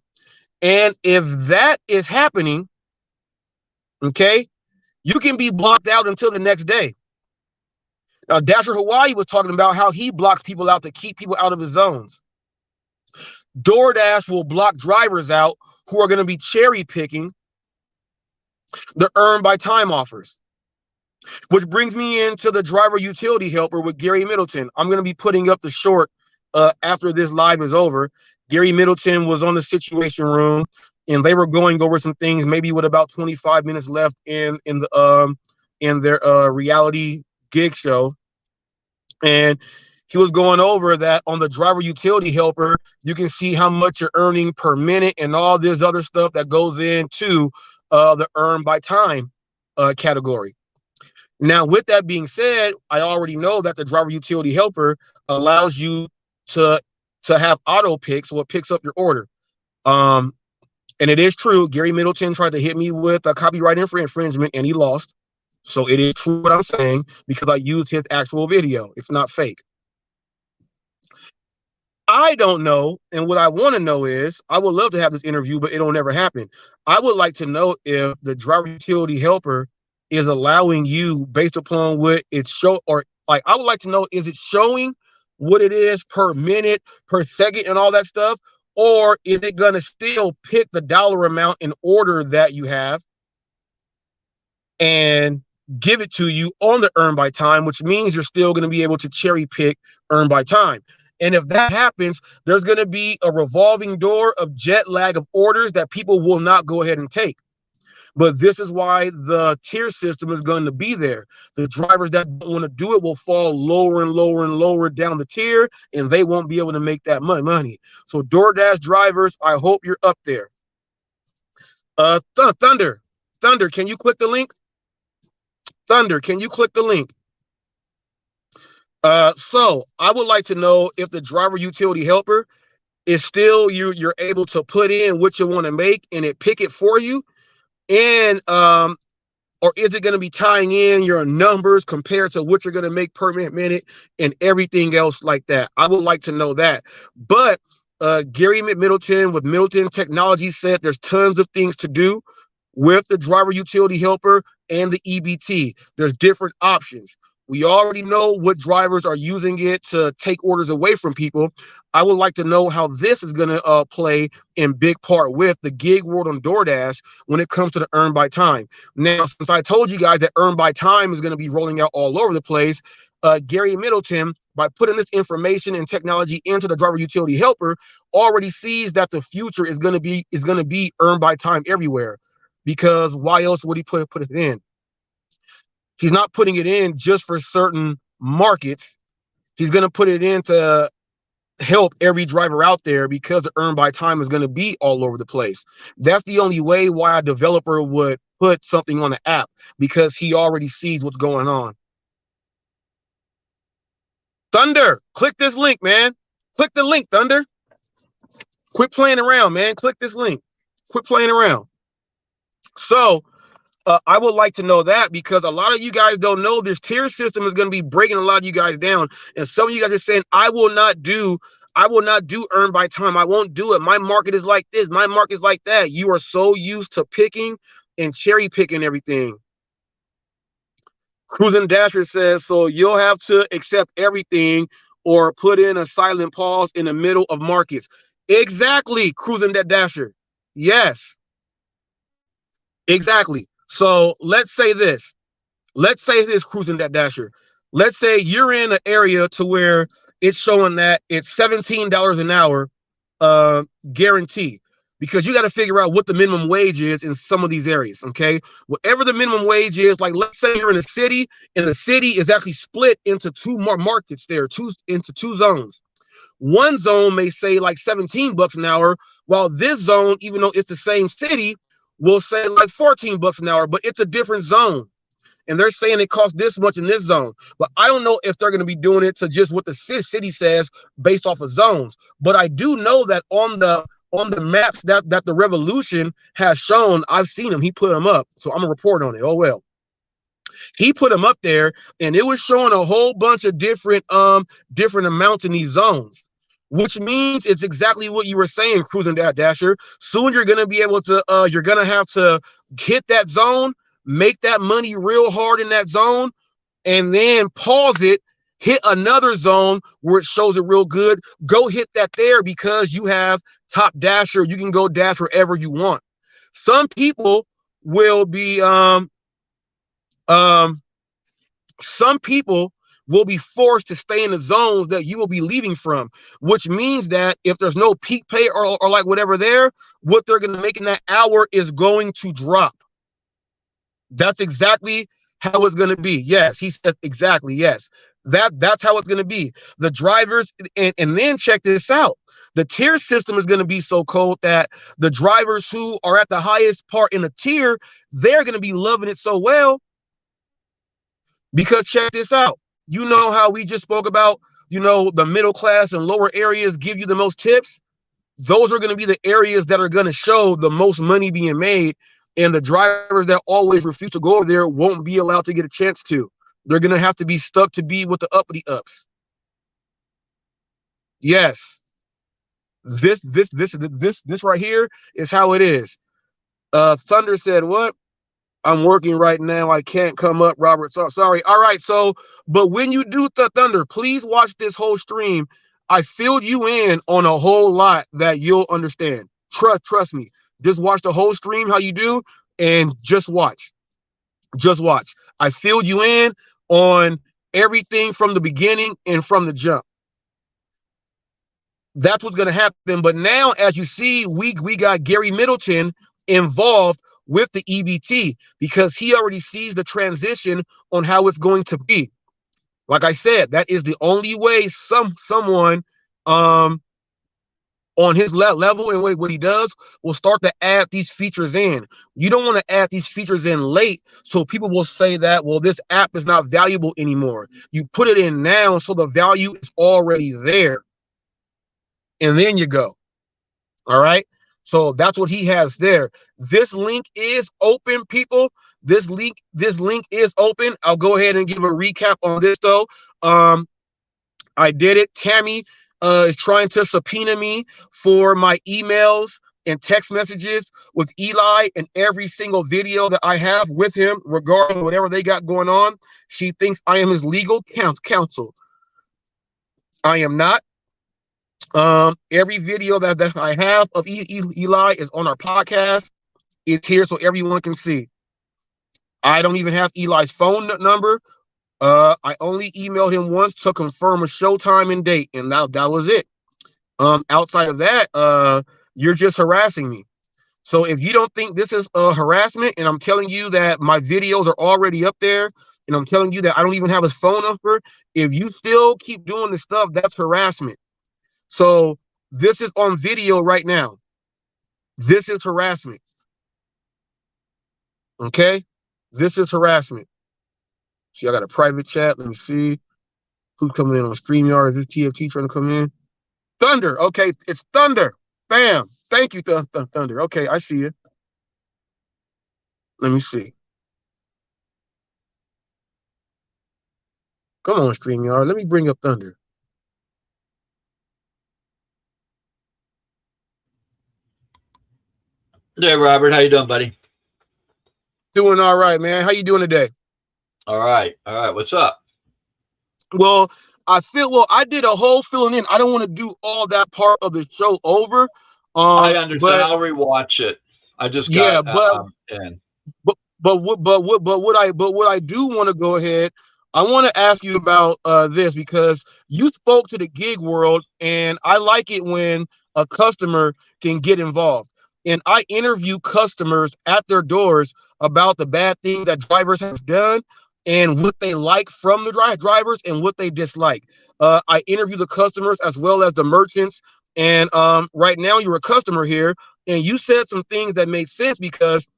And if that is happening, okay, you can be blocked out until the next day. Now, Dasher Hawaii was talking about how he blocks people out to keep people out of his zones. DoorDash will block drivers out who are going to be cherry picking the earn by time offers. Which brings me into the driver utility helper with Gary Middleton. I'm going to be putting up the short after this live is over. Gary Middleton was on the Situation Room, and they were going over some things, maybe with about 25 minutes left in their reality gig show. And he was going over that on the driver utility helper, you can see how much you're earning per minute and all this other stuff that goes into the earn by time category. Now, with that being said, I already know that the driver utility helper allows you to have auto pick, so it picks up your order. And it is true, Gary Middleton tried to hit me with a copyright infringement, and he lost. So it is true what I'm saying, because I used his actual video. It's not fake. I don't know, and what I want to know is, I would love to have this interview, but it'll never happen. I would like to know if the driver utility helper is allowing you based upon what it's show, or like, I would like to know, is it showing what it is per minute, per second, and all that stuff, or is it going to still pick the dollar amount in order that you have and give it to you on the earn by time, which means you're still going to be able to cherry pick earn by time. And if that happens, there's going to be a revolving door of jet lag of orders that people will not go ahead and take. But this is why the tier system is going to be there. The drivers that don't want to do it will fall lower and lower and lower down the tier, and they won't be able to make that money. So DoorDash drivers, I hope you're up there. Thunder, can you click the link? Thunder, can you click the link? So I would like to know if the driver utility helper is still you're able to put in what you want to make and it pick it for you. And or is it going to be tying in your numbers compared to what you're going to make per minute and everything else like that? I would like to know that. But Gary Middleton with Middleton Technology said there's tons of things to do with the driver utility helper and the EBT. There's different options. We already know what drivers are using it to take orders away from people. I would like to know how this is going to play in big part with the gig world on DoorDash when it comes to the earn by time. Now, since I told you guys that earn by time is going to be rolling out all over the place, Gary Middleton, by putting this information and technology into the driver utility helper, already sees that the future is going to be earn by time everywhere. Because why else would he put it in? He's not putting it in just for certain markets. He's going to put it in to help every driver out there because the earn by time is going to be all over the place. That's the only way why a developer would put something on the app, because he already sees what's going on. Thunder, click this link, man. Click the link, Thunder. Quit playing around, man. Click this link. Quit playing around. So I would like to know that, because a lot of you guys don't know this tier system is going to be breaking a lot of you guys down. And some of you guys are saying, I will not do earn by time. I won't do it. My market is like this. My market is like that. You are so used to picking and cherry picking everything. Cruising Dasher says, so you'll have to accept everything or put in a silent pause in the middle of markets. Exactly, Cruising Dasher. Yes. Exactly. So let's say this. Let's say this, Cruising Dasher. Let's say you're in an area to where it's showing that it's $17 an hour guarantee, because you got to figure out what the minimum wage is in some of these areas. Okay, whatever the minimum wage is, like let's say you're in a city and the city is actually split into two more markets there, into two zones. One zone may say like 17 bucks an hour, while this zone, even though it's the same city, will say like 14 bucks an hour, but it's a different zone. And they're saying it costs this much in this zone. But I don't know if they're going to be doing it to just what the city says based off of zones. But I do know that on the maps that the Revolution has shown, I've seen them. He put them up. So I'm going to report on it. Oh, well. He put them up there, and it was showing a whole bunch of different amounts in these zones, which means it's exactly what you were saying, Cruising Dasher. Soon you're going to be able to, you're going to have to hit that zone, make that money real hard in that zone, and then pause it, hit another zone where it shows it real good. Go hit that there, because you have top dasher. You can go dash wherever you want. Some people will be some people will be forced to stay in the zones that you will be leaving from, which means that if there's no peak pay or like whatever there, what they're going to make in that hour is going to drop. That's exactly how it's going to be. Yes, he said exactly. Yes, that's how it's going to be. The drivers, and then check this out. The tier system is going to be so cold that the drivers who are at the highest part in the tier, they're going to be loving it so well. Because check this out. You know how we just spoke about, the middle class and lower areas give you the most tips? Those are going to be the areas that are going to show the most money being made. And the drivers that always refuse to go over there won't be allowed to get a chance to. They're going to have to be stuck to be with the uppity ups. Yes. This right here is how it is. Thunder said, what? I'm working right now. I can't come up, Robert. So sorry. All right. So, but when you do Thunder, please watch this whole stream. I filled you in on a whole lot that you'll understand. Trust me. Just watch the whole stream, how you do, and just watch. Just watch. I filled you in on everything from the beginning and from the jump. That's what's going to happen. But now, as you see, we got Gary Middleton involved with the EBT, because he already sees the transition on how it's going to be. Like I said, that is the only way someone on his level and what he does will start to add these features in. You don't want to add these features in late, so people will say that, well, this app is not valuable anymore. You put it in now, so the value is already there. And then you go. All right. So that's what he has there. This link is open, people. This link is open. I'll go ahead and give a recap on this though. I did it. Tami is trying to subpoena me for my emails and text messages with Eli and every single video that I have with him regarding whatever they got going on. She thinks I am his legal counsel. I am not. Every video that I have of Eli is on our podcast. It's here so everyone can see. I don't even have Eli's phone number. I only emailed him once to confirm a showtime and date, and that was it. Outside of that, you're just harassing me. So if you don't think this is harassment, and I'm telling you that my videos are already up there, and I'm telling you that I don't even have his phone number. If you still keep doing this stuff, that's harassment. So this is on video right now. This is harassment. Okay? This is harassment. See, I got a private chat. Let me see who's coming in on StreamYard. Is this TFT trying to come in? Thunder. Okay, it's Thunder. Bam. Thank you, Thunder. Okay, I see you. Let me see. Come on, StreamYard. Let me bring up Thunder. Hey, Robert. How you doing, buddy? Doing all right, man. How you doing today? All right. All right. What's up? Well, I did a whole filling in. I don't want to do all that part of the show over. I understand. But I'll rewatch it. I just yeah, got in. But what I do want to go ahead, I want to ask you about this, because you spoke to the gig world, and I like it when a customer can get involved. And I interview customers at their doors about the bad things that drivers have done and what they like from the drivers and what they dislike. I interview the customers as well as the merchants. And right now you're a customer here, and you said some things that made sense, because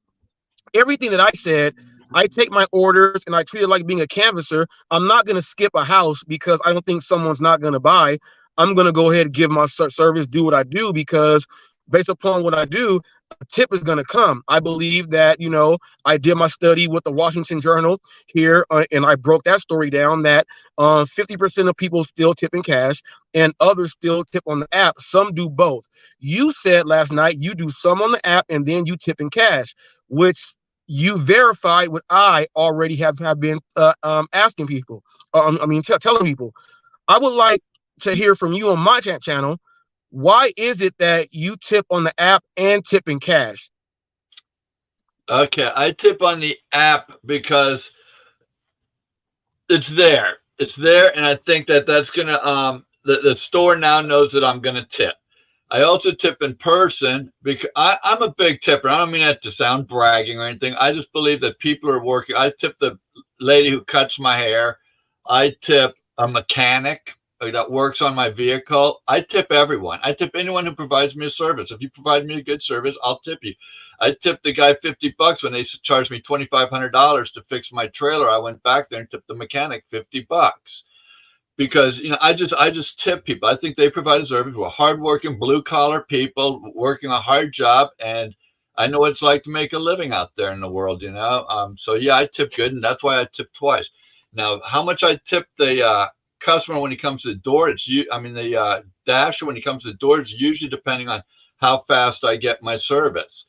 everything that I said, I take my orders and I treat it like being a canvasser. I'm not going to skip a house because I don't think someone's not going to buy. I'm going to go ahead and give my service, do what I do, because based upon what I do, a tip is going to come. I believe that, I did my study with the Washington Journal here, and I broke that story down that 50% of people still tip in cash and others still tip on the app. Some do both. You said last night you do some on the app and then you tip in cash, which you verified what I already have been asking people. Telling people. I would like to hear from you on my channel. Why is it that you tip on the app and tip in cash? Okay, I tip on the app because it's there. It's there, and I think that that's gonna the store now knows that I'm gonna tip. I also tip in person because I'm a big tipper. I don't mean that to sound bragging or anything. I just believe that people are working. I tip the lady who cuts my hair. I tip a mechanic that works on my vehicle. I tip everyone. I tip anyone who provides me a service. If you provide me a good service, I'll tip you. I tipped the guy $50 when they charged me $2,500 to fix my trailer. I went back there and tipped the mechanic $50 because I just tip people. I think they provide a service. We're hardworking, blue collar people working a hard job, and I know what it's like to make a living out there in the world. So yeah, I tip good, and that's why I tip twice. Now, how much I tip the customer when he comes to the door, the dasher when he comes to the door, is usually depending on how fast I get my service.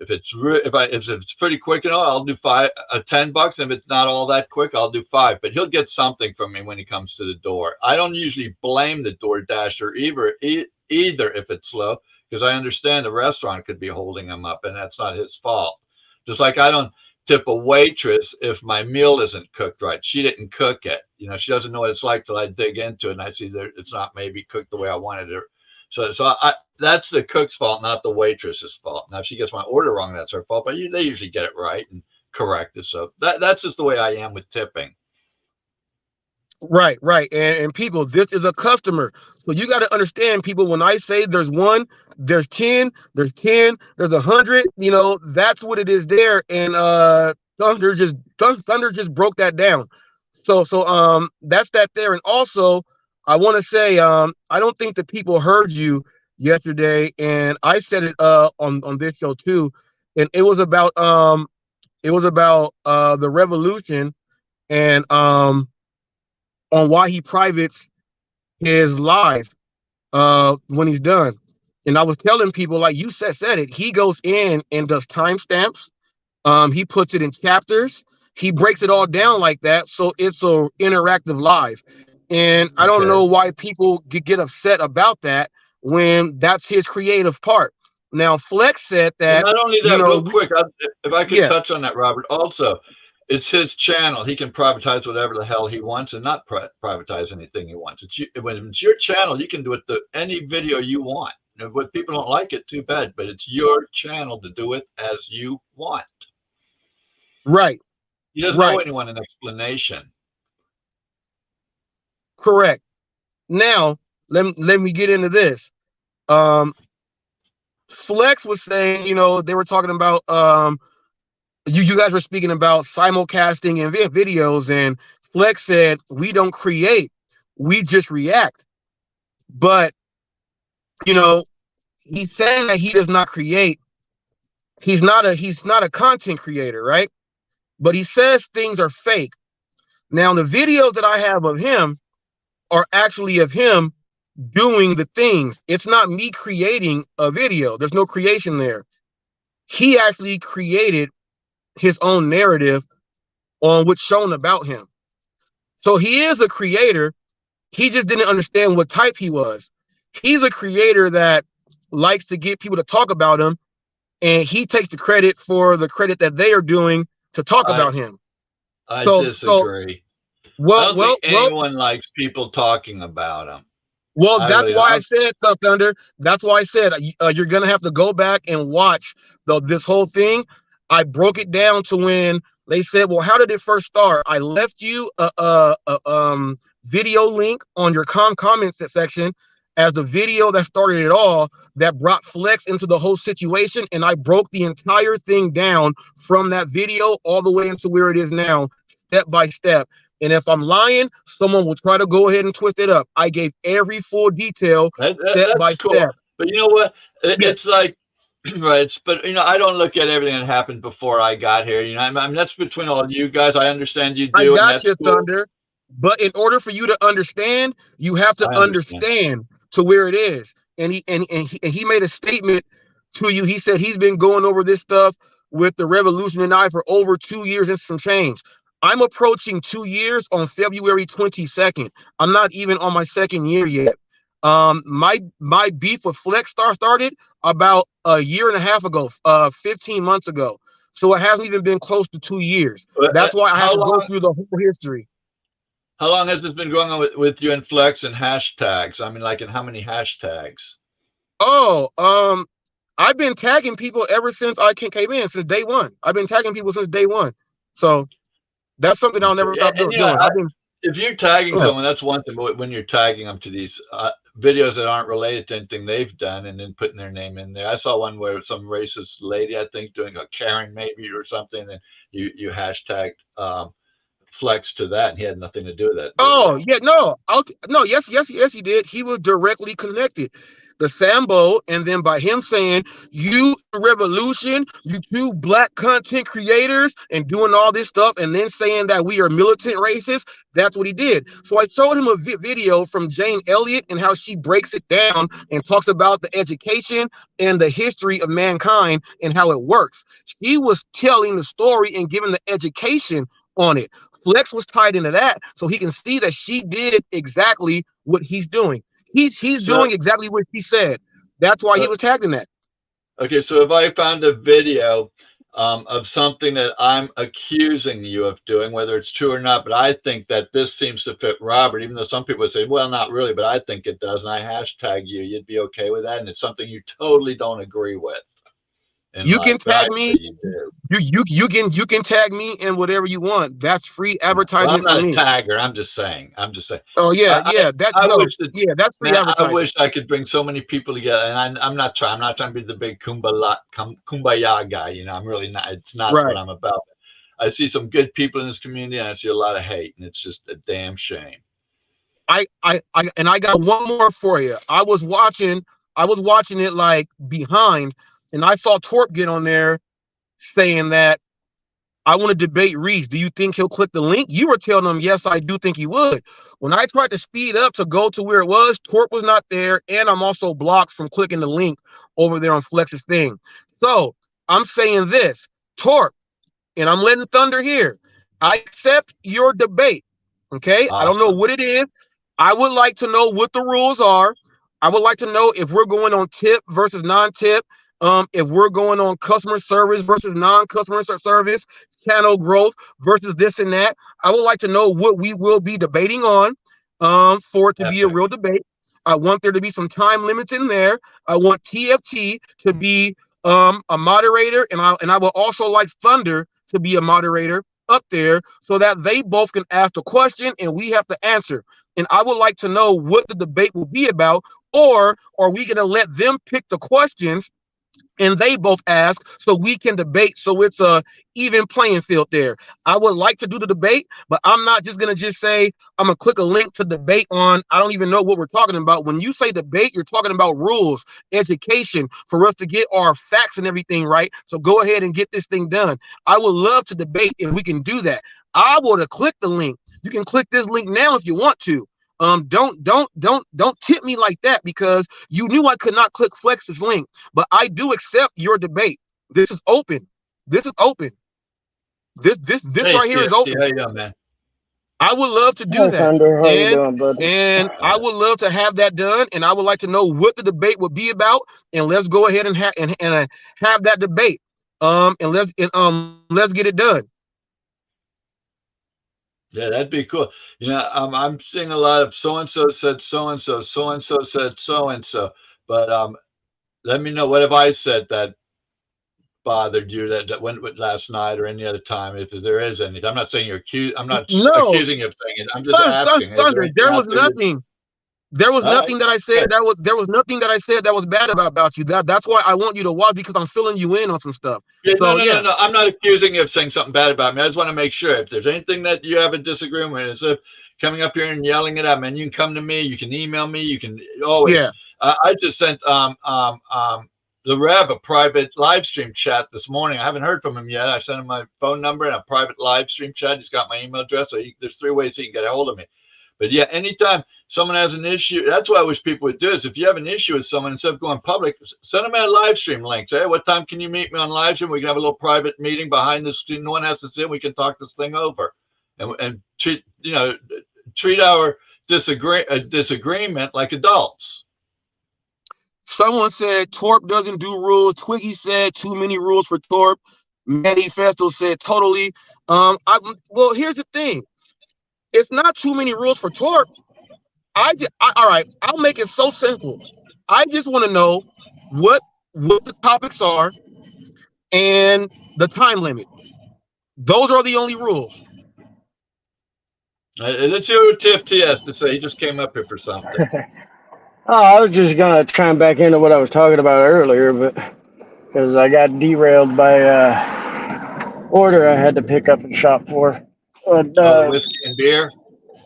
If it's pretty quick, I'll do $10. If it's not all that quick, I'll do $5. But he'll get something from me when he comes to the door. I don't usually blame the door dasher either if it's slow, because I understand the restaurant could be holding him up, and that's not his fault. Just like I don't tip a waitress if my meal isn't cooked right. She didn't cook it. She doesn't know what it's like till I dig into it and I see that it's not maybe cooked the way I wanted it. So that's the cook's fault, not the waitress's fault. Now, if she gets my order wrong, that's her fault, but they usually get it right and correct it. So that's just the way I am with tipping. Right. And people, this is a customer. So you got to understand, people, when I say there's 1, there's 10, there's 10, there's 100, that's what it is there. And Thunder just broke that down. So that's that there. And also, I want to say, I don't think the people heard you yesterday, and I said it on this show too, and it was about the revolution and on why he privates his live when he's done. And I was telling people, like you said it, he goes in and does timestamps. He puts it in chapters. He breaks it all down like that, so it's a interactive live. And I don't know why people get upset about that when that's his creative part. Now, Flex said that. And not only that, real quick, if I could touch on that, Robert. Also, it's his channel. He can privatize whatever the hell he wants and not privatize anything he wants. When it's your channel, you can do it to any video you want. If people don't like it, too bad. But it's your channel to do it as you want. Right. He doesn't owe anyone an explanation. Correct. Now, let me get into this. Flex was saying, you know, they were talking about you guys were speaking about simulcasting and videos, and Flex said we don't create, we just react. But you know, he's saying that he does not create. He's not a content creator, right? But he says things are fake. Now, the videos that I have of him are actually of him doing the things. It's not me creating a video. There's no creation there. He actually created his own narrative on what's shown about him. So he is a creator. He just didn't understand what type he was. He's a creator that likes to get people to talk about him, and he takes the credit for the credit that they are doing to talk about him. I disagree. I don't think anyone likes people talking about him. Well, that's why I said, Thunder. That's why I said you're gonna have to go back and watch this whole thing. I broke it down to when they said, "Well, how did it first start?" I left you a video link on your comments section as the video that started it all, that brought Flex into the whole situation, and I broke the entire thing down from that video all the way into where it is now, step by step. And if I'm lying, someone will try to go ahead and twist it up. I gave every full detail step by step. But you know what? It's like, right. But you know, I don't look at everything that happened before I got here. You know, I mean, that's between all you guys. I understand you do. I got you, Thunder. But in order for you to understand, you have to understand to where it is. And he made a statement to you. He said he's been going over this stuff with the Revolution and I for over 2 years and some change. I'm approaching 2 years on February 22nd. I'm not even on my second year yet. My beef with Flex started about a year and a half ago, 15 months ago. So it hasn't even been close to 2 years. That's why I have to go through the whole history. How long has this been going on with you and Flex and hashtags? I mean, like, in how many hashtags? Oh, I've been tagging people ever since I came in, since day one. I've been tagging people since day one. So that's something I'll never stop doing. If you're tagging someone, that's one thing. But when you're tagging them to these videos that aren't related to anything they've done, and then putting their name in there, I saw one where some racist lady, I think, doing a Karen maybe or something, and you hashtagged Flex to that, and he had nothing to do with that. Oh yeah, yes, he did. He was directly connected. The Sambo, and then by him saying, "You Revolution, you two black content creators," and doing all this stuff, and then saying that we are militant racists. That's what he did. So I showed him a video from Jane Elliott and how she breaks it down and talks about the education and the history of mankind and how it works. She was telling the story and giving the education on it. Flex was tied into that, so he can see that she did exactly what he's doing. He's doing exactly what he said. That's why he was tagged in that. Okay, so if I found a video of something that I'm accusing you of doing, whether it's true or not, but I think that this seems to fit Robert, even though some people would say, well, not really, but I think it does, and I hashtag you, you'd be okay with that, and it's something you totally don't agree with. You can tag me. You can tag me in whatever you want. That's free advertisement. Well, I'm not a tagger. I'm just saying. Oh yeah, that's free advertisement. I wish I could bring so many people together, and I'm not trying to be the big kumbaya guy. You know, I'm really not. It's not what I'm about. I see some good people in this community, and I see a lot of hate, and it's just a damn shame. I got one more for you. I was watching it like behind. And I saw Torp get on there saying that I want to debate Reese. Do you think he'll click the link? You were telling him, yes, I do think he would. When I tried to speed up to go to where it was, Torp was not there. And I'm also blocked from clicking the link over there on Flex's thing. So I'm saying this, Torp, and I'm letting Thunder hear. I accept your debate. Okay. Awesome. I don't know what it is. I would like to know what the rules are. I would like to know if we're going on tip versus non-tip. If we're going on customer service versus non-customer service, channel growth versus this and that, I would like to know what we will be debating on for it to be a real debate. I want there to be some time limits in there. I want TFT to be a moderator, and I will also like Thunder to be a moderator up there so that they both can ask the question and we have to answer. And I would like to know what the debate will be about, or are we going to let them pick the questions and they both ask so we can debate, so it's a even playing field there. I would like to do the debate, but I'm not just going to just say I'm going to click a link to debate on. I don't even know what we're talking about. When you say debate, you're talking about rules, education, for us to get our facts and everything right. So go ahead and get this thing done. I would love to debate if we can do that. I would have clicked the link. You can click this link now if you want to. Don't tip me like that, because you knew I could not click Flex's link, but I do accept your debate. This is open. This is open. This hey, right here is open. How you doing, man? I would love to do that. And I would love to have that done. And I would like to know what the debate would be about. And let's go ahead and have that debate. And let's get it done. Yeah, that'd be cool. You know, I'm seeing a lot of so-and-so said so-and-so, so-and-so said so-and-so. But let me know, what have I said that bothered you that went with last night or any other time, if there is anything. I'm not saying you're accused. I'm not accusing you of saying it. I'm just asking. There was nothing. There was nothing that I said there was nothing that I said that was bad about you. That's why I want you to watch, because I'm filling you in on some stuff. Yeah, no. I'm not accusing you of saying something bad about me. I just want to make sure if there's anything that you have a disagreement with, instead of coming up here and yelling it at me, and you can come to me, you can email me, you can always. Yeah. I just sent the Rev a private live stream chat this morning. I haven't heard from him yet. I sent him my phone number and a private live stream chat. He's got my email address. So there's 3 ways he can get a hold of me. But yeah, anytime someone has an issue, that's what I wish people would do, is if you have an issue with someone, instead of going public, send them a live stream link. Say, hey, what time can you meet me on live stream? We can have a little private meeting behind the screen. No one has to sit. We can talk this thing over and treat our disagreement like adults. Someone said Torp doesn't do rules. Twiggy said too many rules for Torp. Manny Festo said totally. Well, here's the thing. It's not too many rules for Torp. All right, I'll make it so simple. I just want to know what the topics are and the time limit. Those are the only rules. Let's hear what TFT has to say. He just came up here for something. I was just going to chime back into what I was talking about earlier, but because I got derailed by order I had to pick up and shop for. But, whiskey and beer?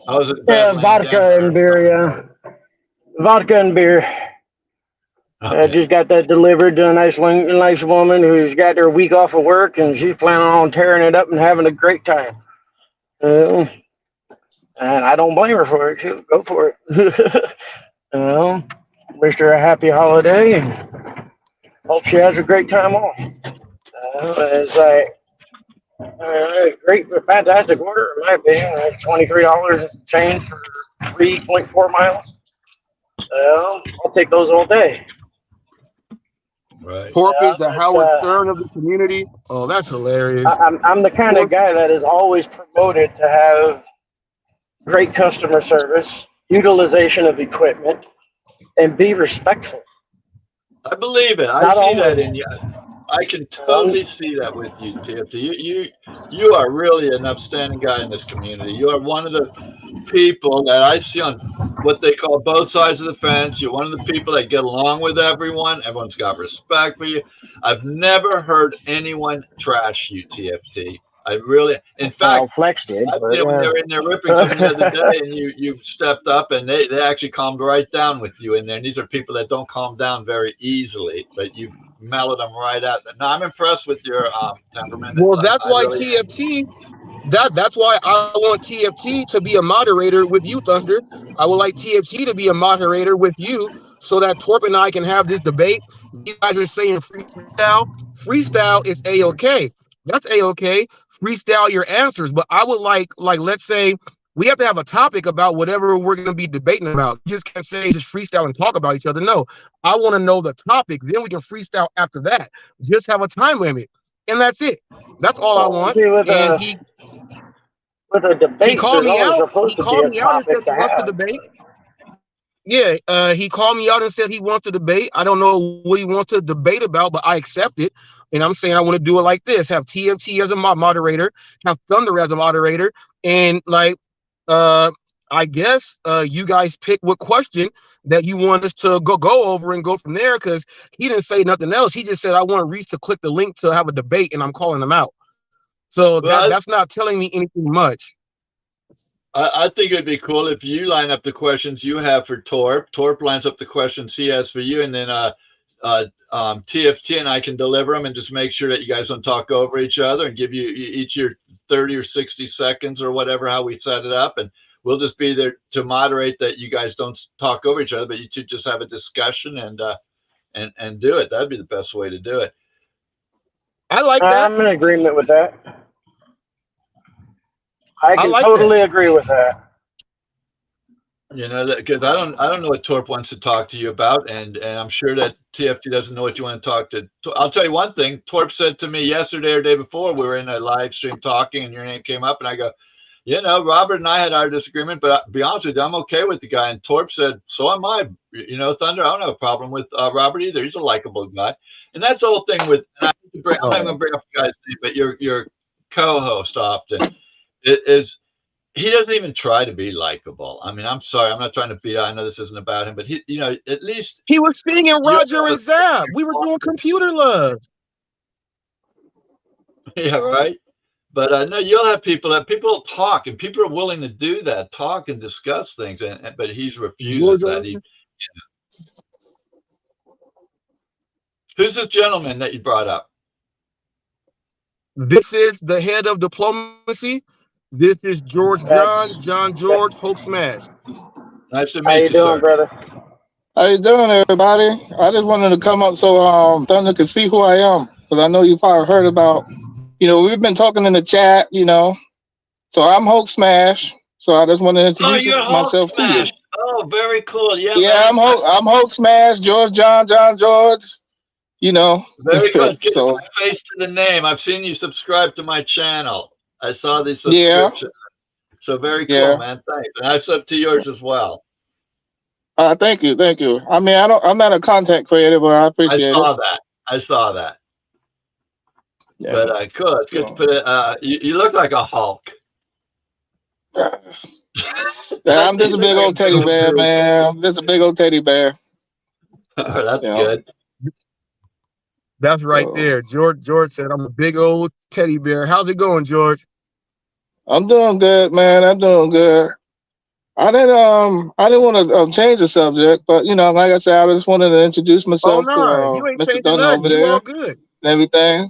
How was it? Yeah, vodka and beer, yeah. Vodka and beer. Okay. I just got that delivered to a nice woman who's got her week off of work, and she's planning on tearing it up and having a great time. And I don't blame her for it. She'll go for it. Wish her a happy holiday and hope she has a great time off. It's like great, fantastic order in my opinion. Like $23 change for 3.4 miles. I'll take those all day. Right. Torp is the Howard Stern of the community. Oh, that's hilarious. I'm the kind of guy that is always promoted to have great customer service, utilization of equipment, and be respectful. I believe it. I see that in you. I can totally see that with you, TFT. You are really an upstanding guy in this community. You are one of the people that I see on what they call both sides of the fence. You're one of the people that get along with everyone. Everyone's got respect for you. I've never heard anyone trash you, TFT. I really, in fact, Flex did, when they were in there ripping something the other day, and you stepped up, and they actually calmed right down with you in there. And these are people that don't calm down very easily, but you mellowed them right out. No, I'm impressed with your temperament. Well, that's why TFT. That's why I want TFT to be a moderator with you, Thunder. I would like TFT to be a moderator with you, so that Torp and I can have this debate. You guys are saying freestyle. Freestyle is A-OK. That's A-OK. Freestyle your answers. But I would like let's say we have to have a topic about whatever we're going to be debating about. You just can't say just freestyle and talk about each other. No, I want to know the topic. Then we can freestyle after that. Just have a time limit. And that's it. That's all I want. And he called me out. He called me out and said he wants to debate. Yeah, he called me out and said he wants to debate. I don't know what he wants to debate about, but I accept it. and I'm saying I want to do it like this: have TFT as a moderator, have Thunder as a moderator, and like, I guess you guys pick what question that you want us to go over and go from there, because he didn't say nothing else. He just said, I want Reese to click the link to have a debate, and I'm calling them out. So that's not telling me anything much. I think it'd be cool if you line up the questions you have for Torp. Torp lines up the questions he has for you, and then TFT and I can deliver them and just make sure that you guys don't talk over each other, and give you each your 30 or 60 seconds or whatever, how we set it up. And we'll just be there to moderate that you guys don't talk over each other, but you two just have a discussion and do it. That'd be the best way to do it. I like that. I'm in agreement with that. I can totally agree with that. You know, because I don't know what Torp wants to talk to you about, and I'm sure that TFT doesn't know what you want to talk to. I'll tell you one thing. Torp said to me yesterday or day before, we were in a live stream talking, and your name came up, and I go, you know, Robert and I had our disagreement, but to be honest with you, I'm okay with the guy. And Torp said, so am I. You know, Thunder, I don't have a problem with Robert either. He's a likable guy. And that's the whole thing with, I'm not going to bring up the guy's name, but your co-host often, it is, he doesn't even try to be likable. I mean, I'm sorry, I'm not trying to beat. I know this isn't about him, but he, you know, at least he was singing Roger and Zab. We were doing computer love. Yeah, right. But no, you'll have people talk, and people are willing to do that, talk and discuss things, but he's refuses that. You know. Who's this gentleman that you brought up? This is the head of diplomacy. This is George George Hope Smash. Nice to meet you. How you doing, brother? How you doing, everybody? I just wanted to come up so Thunder could see who I am, because I know you probably heard about. You know, we've been talking in the chat. You know, so I'm Hope Smash. So I just want to introduce myself to you. Oh, very cool. Yeah. Yeah, man. I'm Hope Smash. George John George. You know. Very good. Get my face to the name. I've seen you subscribe to my channel. I saw the subscription. Yeah. So very cool, man. Thanks. And I've subbed to yours as well. Thank you. I mean, I'm not a content creator, but I appreciate it. I saw that. Yeah. But cool. It's good to put it. You look like a Hulk. Yeah, I'm just a big old teddy bear, man. I'm just a big old teddy bear. Oh, that's good. That's right there. George said, I'm a big old teddy bear. How's it going, George? I'm doing good, man. I'm doing good. I didn't want to change the subject, but you know, like I said, I just wanted to introduce myself to Mr. Thunder over there all good. And everything.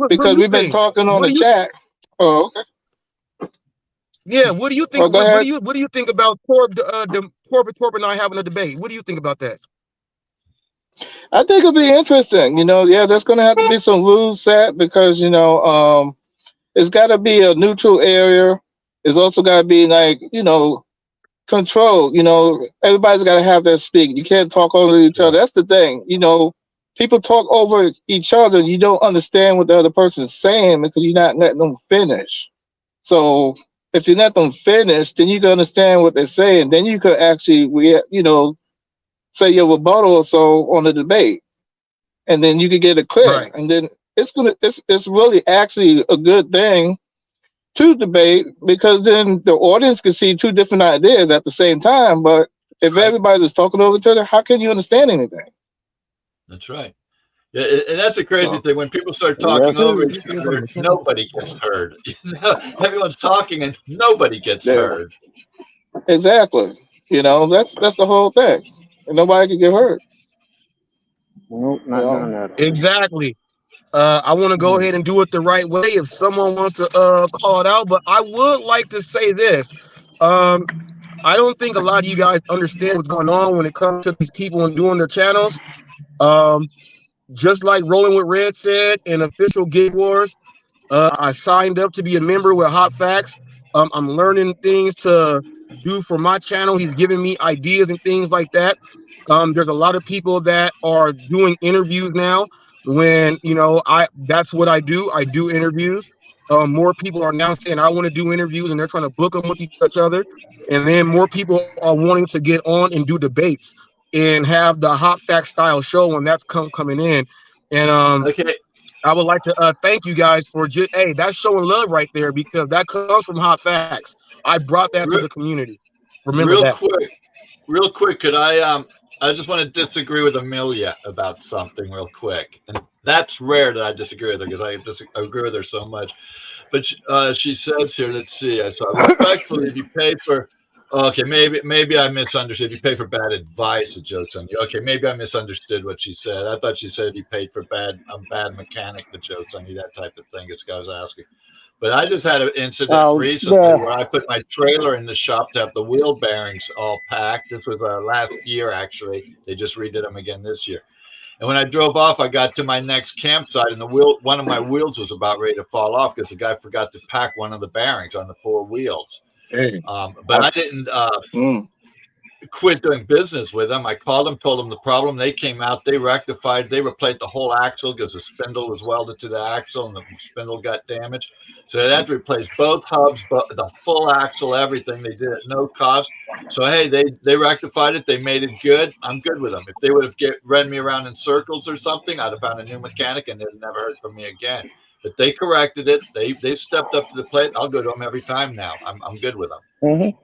Because we've been talking on the chat. Oh, okay. Yeah, what do you think? What do you think about Torp and I having a debate? What do you think about that? I think it'll be interesting. You know, yeah, there's going to have to be some rules set, because you know, it's got to be a neutral area. It's also got to be like, you know, control. You know, everybody's got to have their speak. You can't talk over each other. That's the thing. You know, people talk over each other. You don't understand what the other person's saying because you're not letting them finish. So if you let them finish, then you can understand what they're saying. Then you could actually, you know, say your rebuttal or so on the debate, and then you could get it clear. Right. And then it's really actually a good thing to debate, because then the audience can see two different ideas at the same time. But if everybody's talking over each other, how can you understand anything? That's right. Yeah, and that's a crazy thing. When people start talking over each other, nobody gets heard. Everyone's talking and nobody gets heard. Exactly. You know, that's the whole thing. And nobody can get hurt. Nope, not doing that. Exactly. I want to go ahead and do it the right way if someone wants to call it out. But I would like to say this. I don't think a lot of you guys understand what's going on when it comes to these people and doing their channels. Just like Rolling with Red said in official Gig Wars, I signed up to be a member with HotFacts. I'm learning things to do for my channel. He's giving me ideas and things like that. There's a lot of people that are doing interviews now. When, you know, that's what I do. I do interviews. More people are now saying I want to do interviews, and they're trying to book them with each other. And then more people are wanting to get on and do debates and have the HotFacts style show when that's coming in. And I would like to thank you guys for hey, that's showing love right there, because that comes from Hot Facts. I brought that to the community. Remember that. Real quick, could I just want to disagree with Amelia about something real quick, and that's rare that I disagree with her because I agree with her so much. But she says here, let's see. I saw respectfully, if you pay for, okay, maybe I misunderstood. If you pay for bad advice, the joke's on you. Okay, maybe I misunderstood what she said. I thought she said if you paid for bad mechanic, the joke's on you, that type of thing. It's what I was asking. But I just had an incident recently where I put my trailer in the shop to have the wheel bearings all packed. This was last year, actually. They just redid them again this year. And when I drove off, I got to my next campsite, and one of my wheels was about ready to fall off because the guy forgot to pack one of the bearings on the 4 wheels. But I didn't quit doing business with them. I called them, told them the problem. They came out, they rectified, they replaced the whole axle because the spindle was welded to the axle and the spindle got damaged. So they had to replace both hubs, the full axle, everything. They did it at no cost. So hey, they rectified it. They made it good. I'm good with them. If they would have ran me around in circles or something, I'd have found a new mechanic and they'd never heard from me again. But they corrected it. They stepped up to the plate. I'll go to them every time now. I'm good with them. Mm-hmm.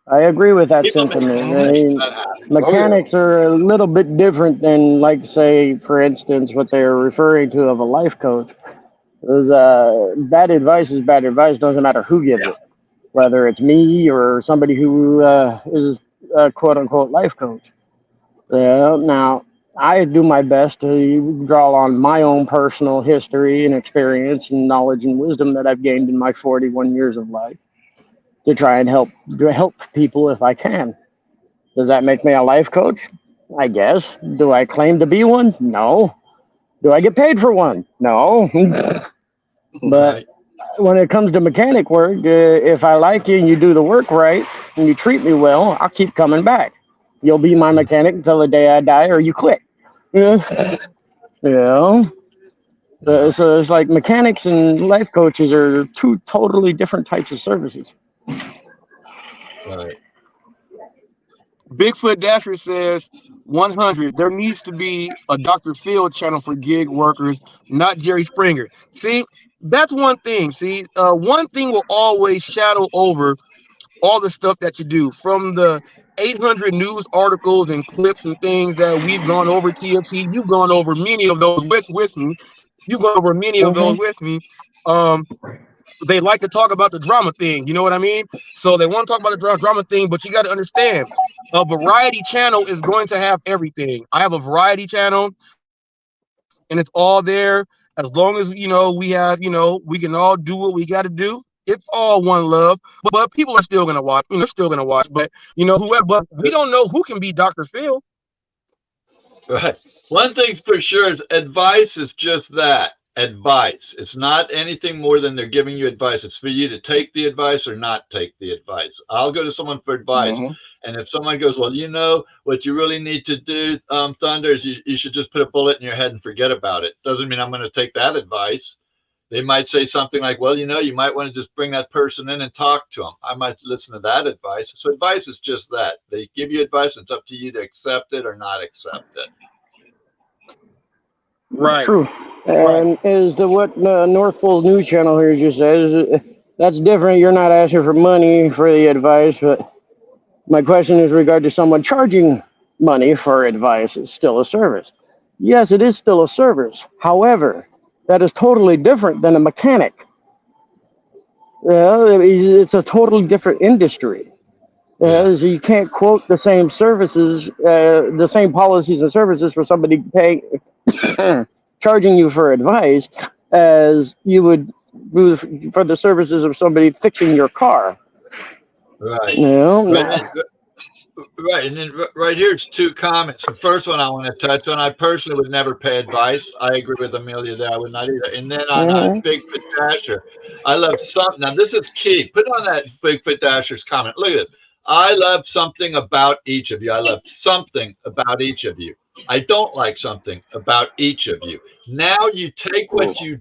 I agree with that sentiment. I mean, mechanics are a little bit different than, like, say, for instance, what they're referring to of a life coach. Because bad advice is bad advice. Doesn't matter who gives it, whether it's me or somebody who is a quote unquote life coach. Now, I do my best to draw on my own personal history and experience and knowledge and wisdom that I've gained in my 41 years of life to try and help people if I can. Does that make me a life coach? I guess. Do I claim to be one? No. Do I get paid for one? No. But when it comes to mechanic work, if I like you and you do the work right and you treat me well, I'll keep coming back. You'll be my mechanic until the day I die or you quit. You know? So it's like mechanics and life coaches are 2 totally different types of services. Right. Bigfoot Dasher says 100. There needs to be a Dr. Phil channel for gig workers, not Jerry Springer. See, that's one thing. See, one thing will always shadow over all the stuff that you do, from the 800 news articles and clips and things that we've gone over. TFT, you've gone over many of those with me. You've gone over many of those with me. They like to talk about the drama thing, you know what I mean? So they want to talk about the drama thing, but you got to understand, a variety channel is going to have everything. I have a variety channel, and it's all there. As long as, we have, we can all do what we got to do. It's all one love, but people are still going to watch. They're still going to watch, but, whoever, but we don't know who can be Dr. Phil. Right. One thing's for sure is advice is just that. Advice. It's not anything more than they're giving you advice. It's for you to take the advice or not take the advice. I'll go to someone for advice. And if someone goes, well, what you really need to do, Thunder, is you should just put a bullet in your head and forget about it. Doesn't mean I'm going to take that advice. They might say something like, well, you might want to just bring that person in and talk to them. I might listen to that advice. So advice is just that. They give you advice. And it's up to you to accept it or not accept it. Right. True. And is the what North Pole News Channel here just says, that's different. You're not asking for money for the advice, but my question is regard to someone charging money for advice. It's still a service. Yes, it is still a service. However, that is totally different than a mechanic. It's a totally different industry. So you can't quote the same services, the same policies and services for somebody paying, charging you for advice as you would for the services of somebody fixing your car. Right. Right. And then right here's 2 comments. The first one I want to touch on. I personally would never pay advice. I agree with Amelia there. I would not either. And then on Bigfoot Dasher, I love something. Now this is key. Put on that Bigfoot Dasher's comment. Look at it. I love something about each of you. I love something about each of you. I don't like something about each of you. Now you take what you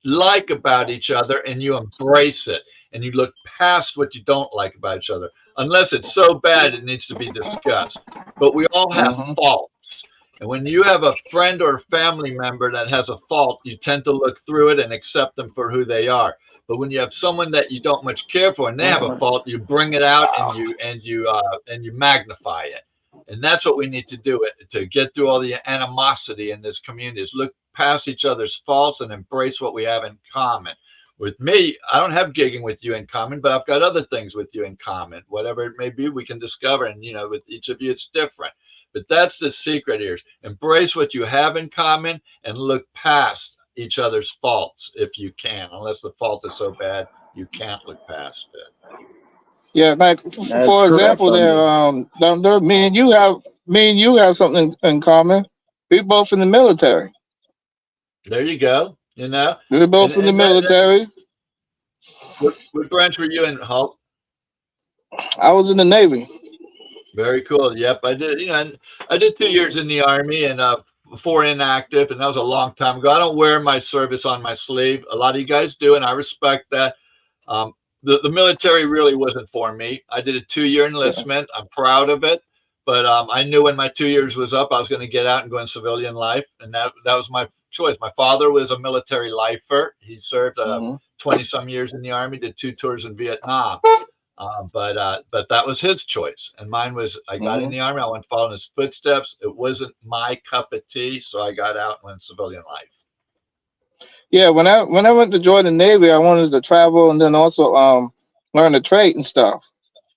like about each other and you embrace it. And you look past what you don't like about each other. Unless it's so bad it needs to be discussed. But we all have faults. And when you have a friend or family member that has a fault, you tend to look through it and accept them for who they are. But when you have someone that you don't much care for and they have a fault, you bring it out and you magnify it. And that's what we need to do to get through all the animosity in this community, is look past each other's faults and embrace what we have in common. With me, I don't have gigging with you in common, but I've got other things with you in common. Whatever it may be, we can discover. And, with each of you, it's different. But that's the secret here. Embrace what you have in common and look past each other's faults if you can, unless the fault is so bad you can't look past it. Yeah, like for example, there, me and you have something in common. We both in the military. There you go. We're both in the military. What branch were you in, Hulk? I was in the Navy. Very cool. Yep, I did. I did 2 years in the Army and 4 inactive, and that was a long time ago. I don't wear my service on my sleeve. A lot of you guys do, and I respect that. The military really wasn't for me. I did a 2-year enlistment. I'm proud of it, but I knew when my 2 years was up, I was going to get out and go in civilian life, and that was my choice. My father was a military lifer. He served 20-some years in the Army, did 2 tours in Vietnam. But that was his choice, and mine was I got in the Army. I went following his footsteps. It wasn't my cup of tea, so I got out and went civilian life. Yeah, when I went to join the Navy, I wanted to travel and then also learn the trade and stuff.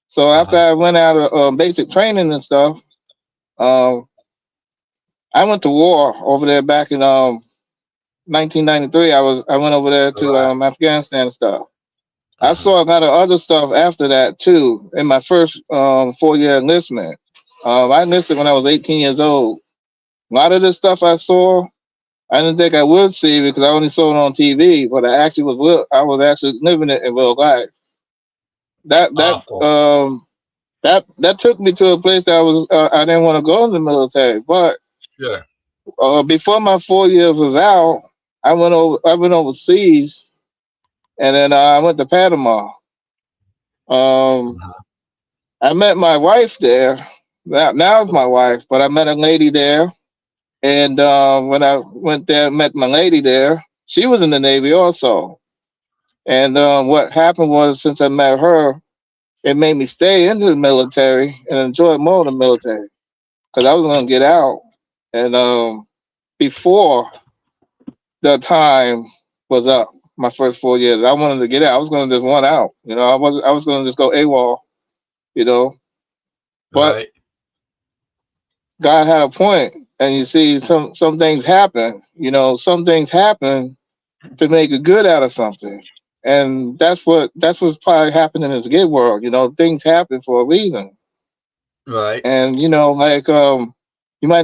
So after I went out of basic training and stuff, I went to war over there back in 1993. I went over there to Afghanistan and stuff. I saw a lot of other stuff after that too. In my first 4-year enlistment, I enlisted when I was 18 years old. A lot of the stuff I saw, I didn't think I would see because I only saw it on TV. But I was actually living it in real life. That took me to a place that I didn't want to go in the military. But before my 4 years was out, I went overseas. And then I went to Panama. I met my wife there. Now it's my wife, but I met a lady there. And when I went there, met my lady there, she was in the Navy also. And what happened was, since I met her, it made me stay into the military and enjoy more of the military because I was going to get out. And before the time was up, my first 4 years, I wanted to get out. I was going to just want out. I was going to just go AWOL. But God had a point, and you see, some things happen. Some things happen to make a good out of something, and that's what's probably happening in this gig world. Things happen for a reason. Right. And you might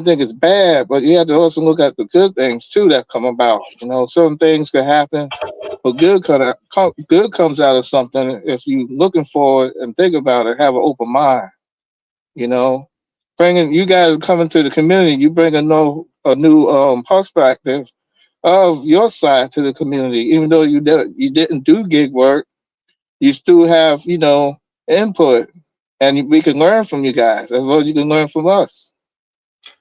think it's bad, but you have to also look at the good things too that come about. Some things can happen, but good comes out of something if you looking for it and think about it, have an open mind. Bringing you guys coming to the community, you bring a new perspective of your side to the community. Even though you didn't do gig work, you still have input, and we can learn from you guys as well as you can learn from us.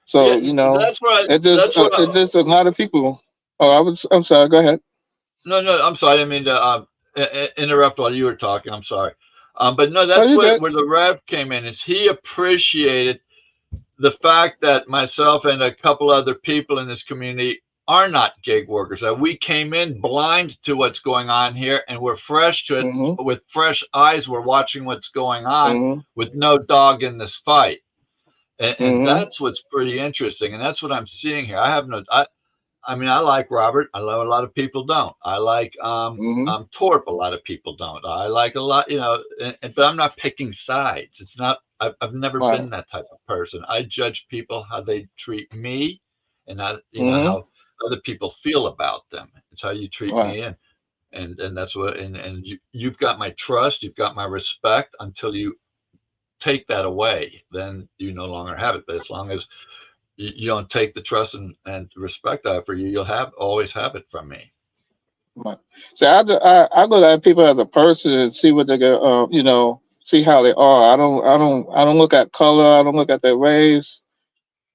So that's right. It's just a lot of people. I'm sorry. Go ahead. No, I'm sorry. I didn't mean to interrupt while you were talking. I'm sorry. But no, that's where the Rev came in. Is he appreciated the fact that myself and a couple other people in this community are not gig workers. That we came in blind to what's going on here, and we're fresh to it with fresh eyes. We're watching what's going on with no dog in this fight. And that's what's pretty interesting, and that's what I'm seeing here. I like Robert. I know a lot of people don't. I like Torp. A lot of people don't. I like a lot, but I'm not picking sides. It's not. I've never been that type of person. I judge people how they treat me, and not how other people feel about them. It's how you treat me, and that's what. And you've got my trust. You've got my respect until you take that away, then you no longer have it. But as long as you don't take the trust and respect I have for you, you'll always have it from me. Right. So I look at people as a person and see what they go, see how they are. I don't look at color. I don't look at their race.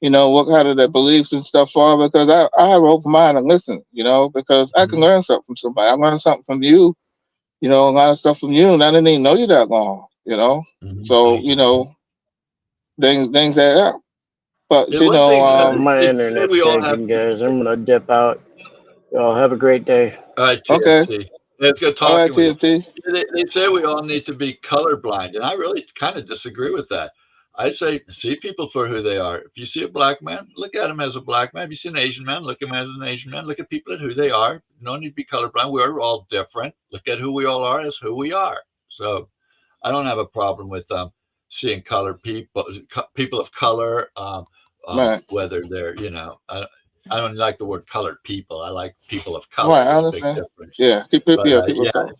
what kind of their beliefs and stuff are, because I have an open mind and listen, because I can learn something from somebody. I learned something from you, a lot of stuff from you, and I didn't even know you that long, So, things that happen. But, Yeah, one thing my they say internet's we all have changing, to be. guys. I'm gonna dip out. Y'all have a great day. All right, okay. TFT. Yeah, it's good All right, talking with you. TFT. They say we all need to be colorblind, and I really kind of disagree with that. I say see people for who they are. If you see a black man, look at him as a black man. If you see an Asian man, look at him as an Asian man. Look at people at who they are. No need to be colorblind. We're all different. Look at who we all are as who we are. So I don't have a problem with seeing colored people, people of color, Right. whether they're, I don't like the word colored people. I like people of color. Right, I There's a big understand. difference. Yeah, But people yeah, come.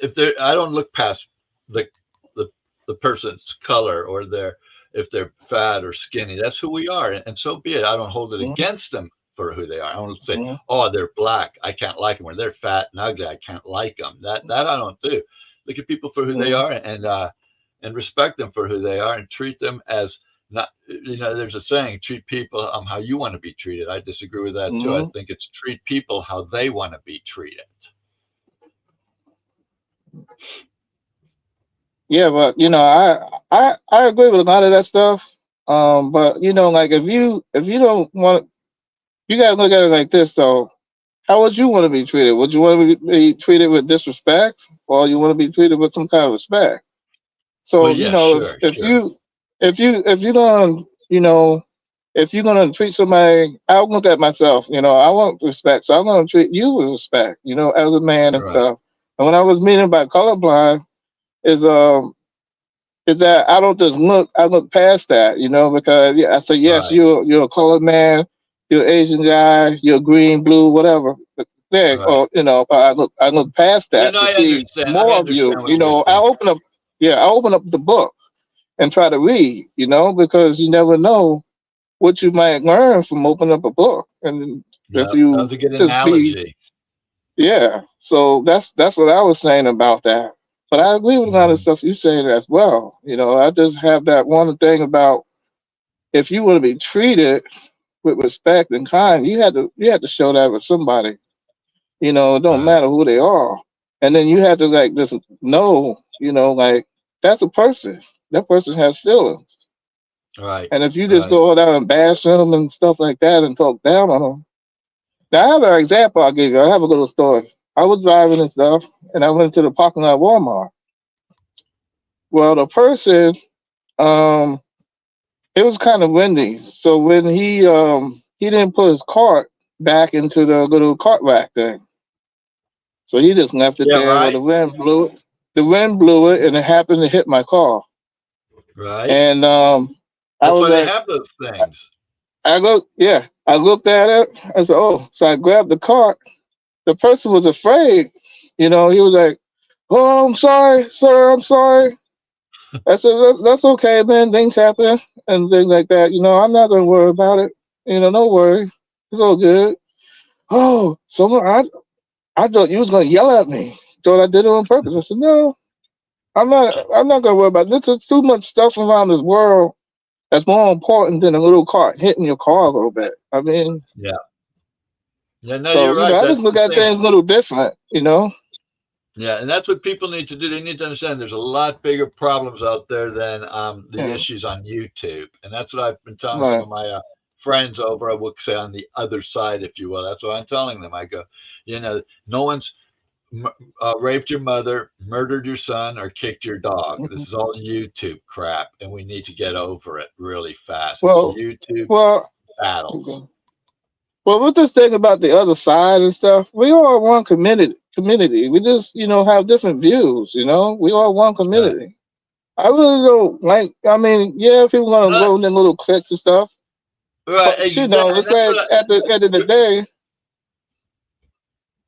if they're, I don't look past the the person's color or if they're fat or skinny. That's who we are, and so be it. I don't hold it Mm-hmm. against them for who they are. I don't say, Mm-hmm. oh, they're black, I can't like them, or they're fat and ugly, I can't like them. That I don't do. Look at people for who they are, and respect them for who they are, and treat them as not. There's a saying, treat people how you want to be treated. I disagree with that too. I Mm-hmm. think it's treat people how they want to be treated. Yeah, but I agree with a lot of that stuff. But like if you don't want, you gotta look at it like this though. How would you want to be treated? Would you want to be treated with disrespect, or you want to be treated with some kind of respect? Well, So yeah, if sure, if sure. you if you're gonna if you're gonna treat somebody, I'll look at myself. I want respect, so I'm gonna treat you with respect. As a man and Right, stuff. And when I was meaning by colorblind is is that I don't just look. I look past that, because I say yes, right, you're a colored man, you're an Asian guy, you're green, blue, whatever. There, right. or but I look past Yeah, that no, to I see understand. I more of you. understand what you're I saying. open up, I open up the book and try to read, because you never know what you might learn from opening up a book, and if Yeah, that you was a good just be analogy. yeah. So that's what I was saying about that. But I agree with a lot of Mhm. stuff you saying as well. I just have that one thing about if you want to be treated with respect and kind, you have to show that with somebody. It don't Right, matter who they are. And then you have to like just know, like that's a person. That person has feelings. right, And if you just right. go out and bash them and stuff like that and talk down on them. Now I have an example I'll give you. I have a little story. I was driving and stuff, and I went to the parking lot of Walmart. Well, the person, um, it was kind of windy, so when he didn't put his cart back into the little cart rack thing, so he just left it Yeah, there. Well, right, the wind blew it. The wind blew it, and it happened to hit my car. right. And I That's was why they like, have those things. I looked at it. I said, oh, so I grabbed the cart. The person was afraid. He was like, oh, I'm sorry, sir, I'm sorry. I said, that's okay, man. Things happen and things like that. I'm not going to worry about it. No worry. It's all good. Oh, I thought you was going to yell at me. Thought I did it on purpose. I said, no, I'm not going to worry about it. There's too much stuff around this world that's more important than a little car hitting your car a little bit. I mean, Yeah, yeah. No, so, you're right. I That's just look the at thing. things a little different. Yeah, and that's what people need to do. They need to understand there's a lot bigger problems out there than the Yeah, issues on YouTube, and that's what I've been telling some right. of my friends over. I will say on the other side, if you will. That's what I'm telling them. I go, no one's raped your mother, murdered your son, or kicked your dog. Mhm. This is all YouTube crap, and we need to get over it really fast. It's Well, YouTube well, battles. okay. Well, with this thing about the other side and stuff, we all one community. Community. We just, have different views. We all one Right. community. I really don't like. I mean, yeah, people gonna No, go in their little cliques and stuff, right, but exactly. it's That's like what. at the end of the day,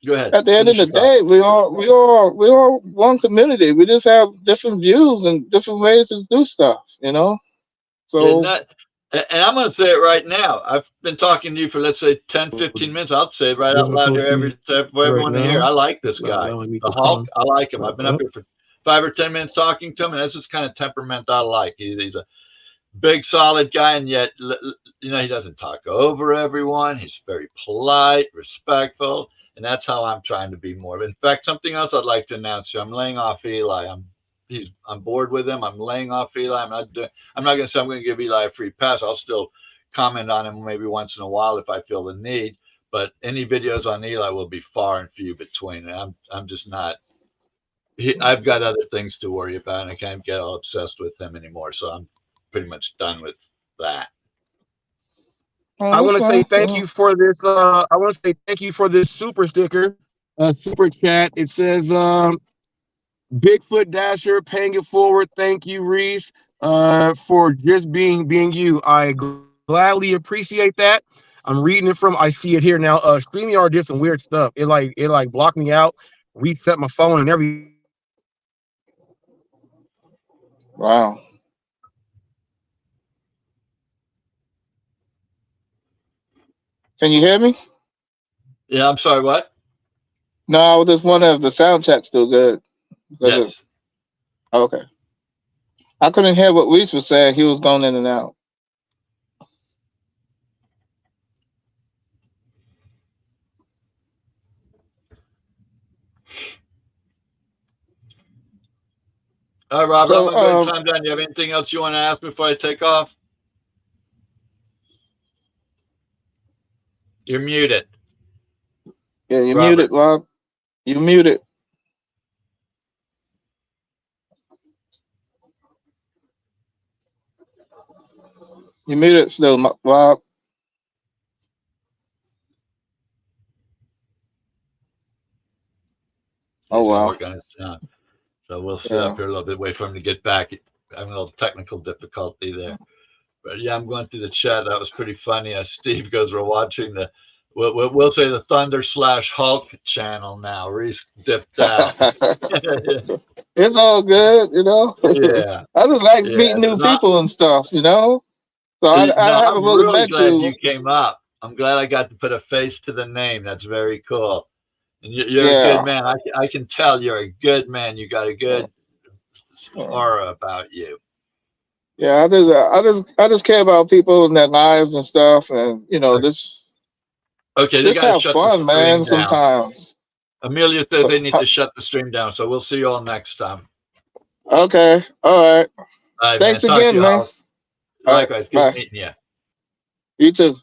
Go ahead. at the end of Finish the your thought. day, we all one community. We just have different views and different ways to do stuff. Yeah, So not, and I'm going to say it right now. I've been talking to you for, let's say, 10, 15 minutes. I'll say it right out What I'm loud talking here to you for right everyone to hear. I now, like this not guy. allowing me The to Hulk, talk. I like him. I've been up Up. here for 5 or 10 minutes talking to him, and this is kind of temperament I like. big solid guy, and yet he doesn't talk over everyone. He's very polite, respectful, and that's how I'm trying to be more. In fact, something else I'd like to announce to you, I'm laying off Eli. I'm bored with him. I'm laying off Eli. I'm not going to say I'm going to give Eli a free pass. I'll still comment on him maybe once in a while if I feel the need, but any videos on Eli will be far and few between. And I'm just not. I've got other things to worry about, and I can't get all obsessed with him anymore. So I'm pretty much done with that. I want to say thank you for this. I want to say thank you for this super sticker, super chat. It says, Bigfoot Dasher paying it forward. Thank you, Reese, for just being you. I gladly appreciate that. I'm reading it from. I see it here now. StreamYard did some weird stuff. It blocked me out, reset my phone, and everything. Wow. Can you hear me? Yeah, I'm sorry, what? No, I was just wondering if the sound check's still good. Yes. Okay. I couldn't hear what Reese was saying. He was going in and out. All right, Robert, So, I'm going to go ahead and time down. You have anything else you want to ask before I take off? You're muted. Yeah, you're Robert. muted, Rob. You're muted. You're muted still, Rob. Oh, wow. Work on his sound. So we'll sit up here a little bit, wait for him to get back. Having a little technical difficulty there. But yeah, I'm going through the chat. That was pretty funny. Steve goes, we're watching we'll say the Thunder/Hulk channel now. Reese dipped out. It's all good, Yeah. I just like meeting new people and stuff, So I haven't really really met glad you. you came up. I'm glad I got to put a face to the name. That's very cool. And you're a good man. I can tell you're a good man. You got a good aura about you. Yeah, I just care about people and their lives and stuff, and just have fun, man. Sometimes. Amelia says they need to shut the stream down, so we'll see you all next time. Okay, all right. All right, Thanks man. again, man. Likewise, good meeting you. You too.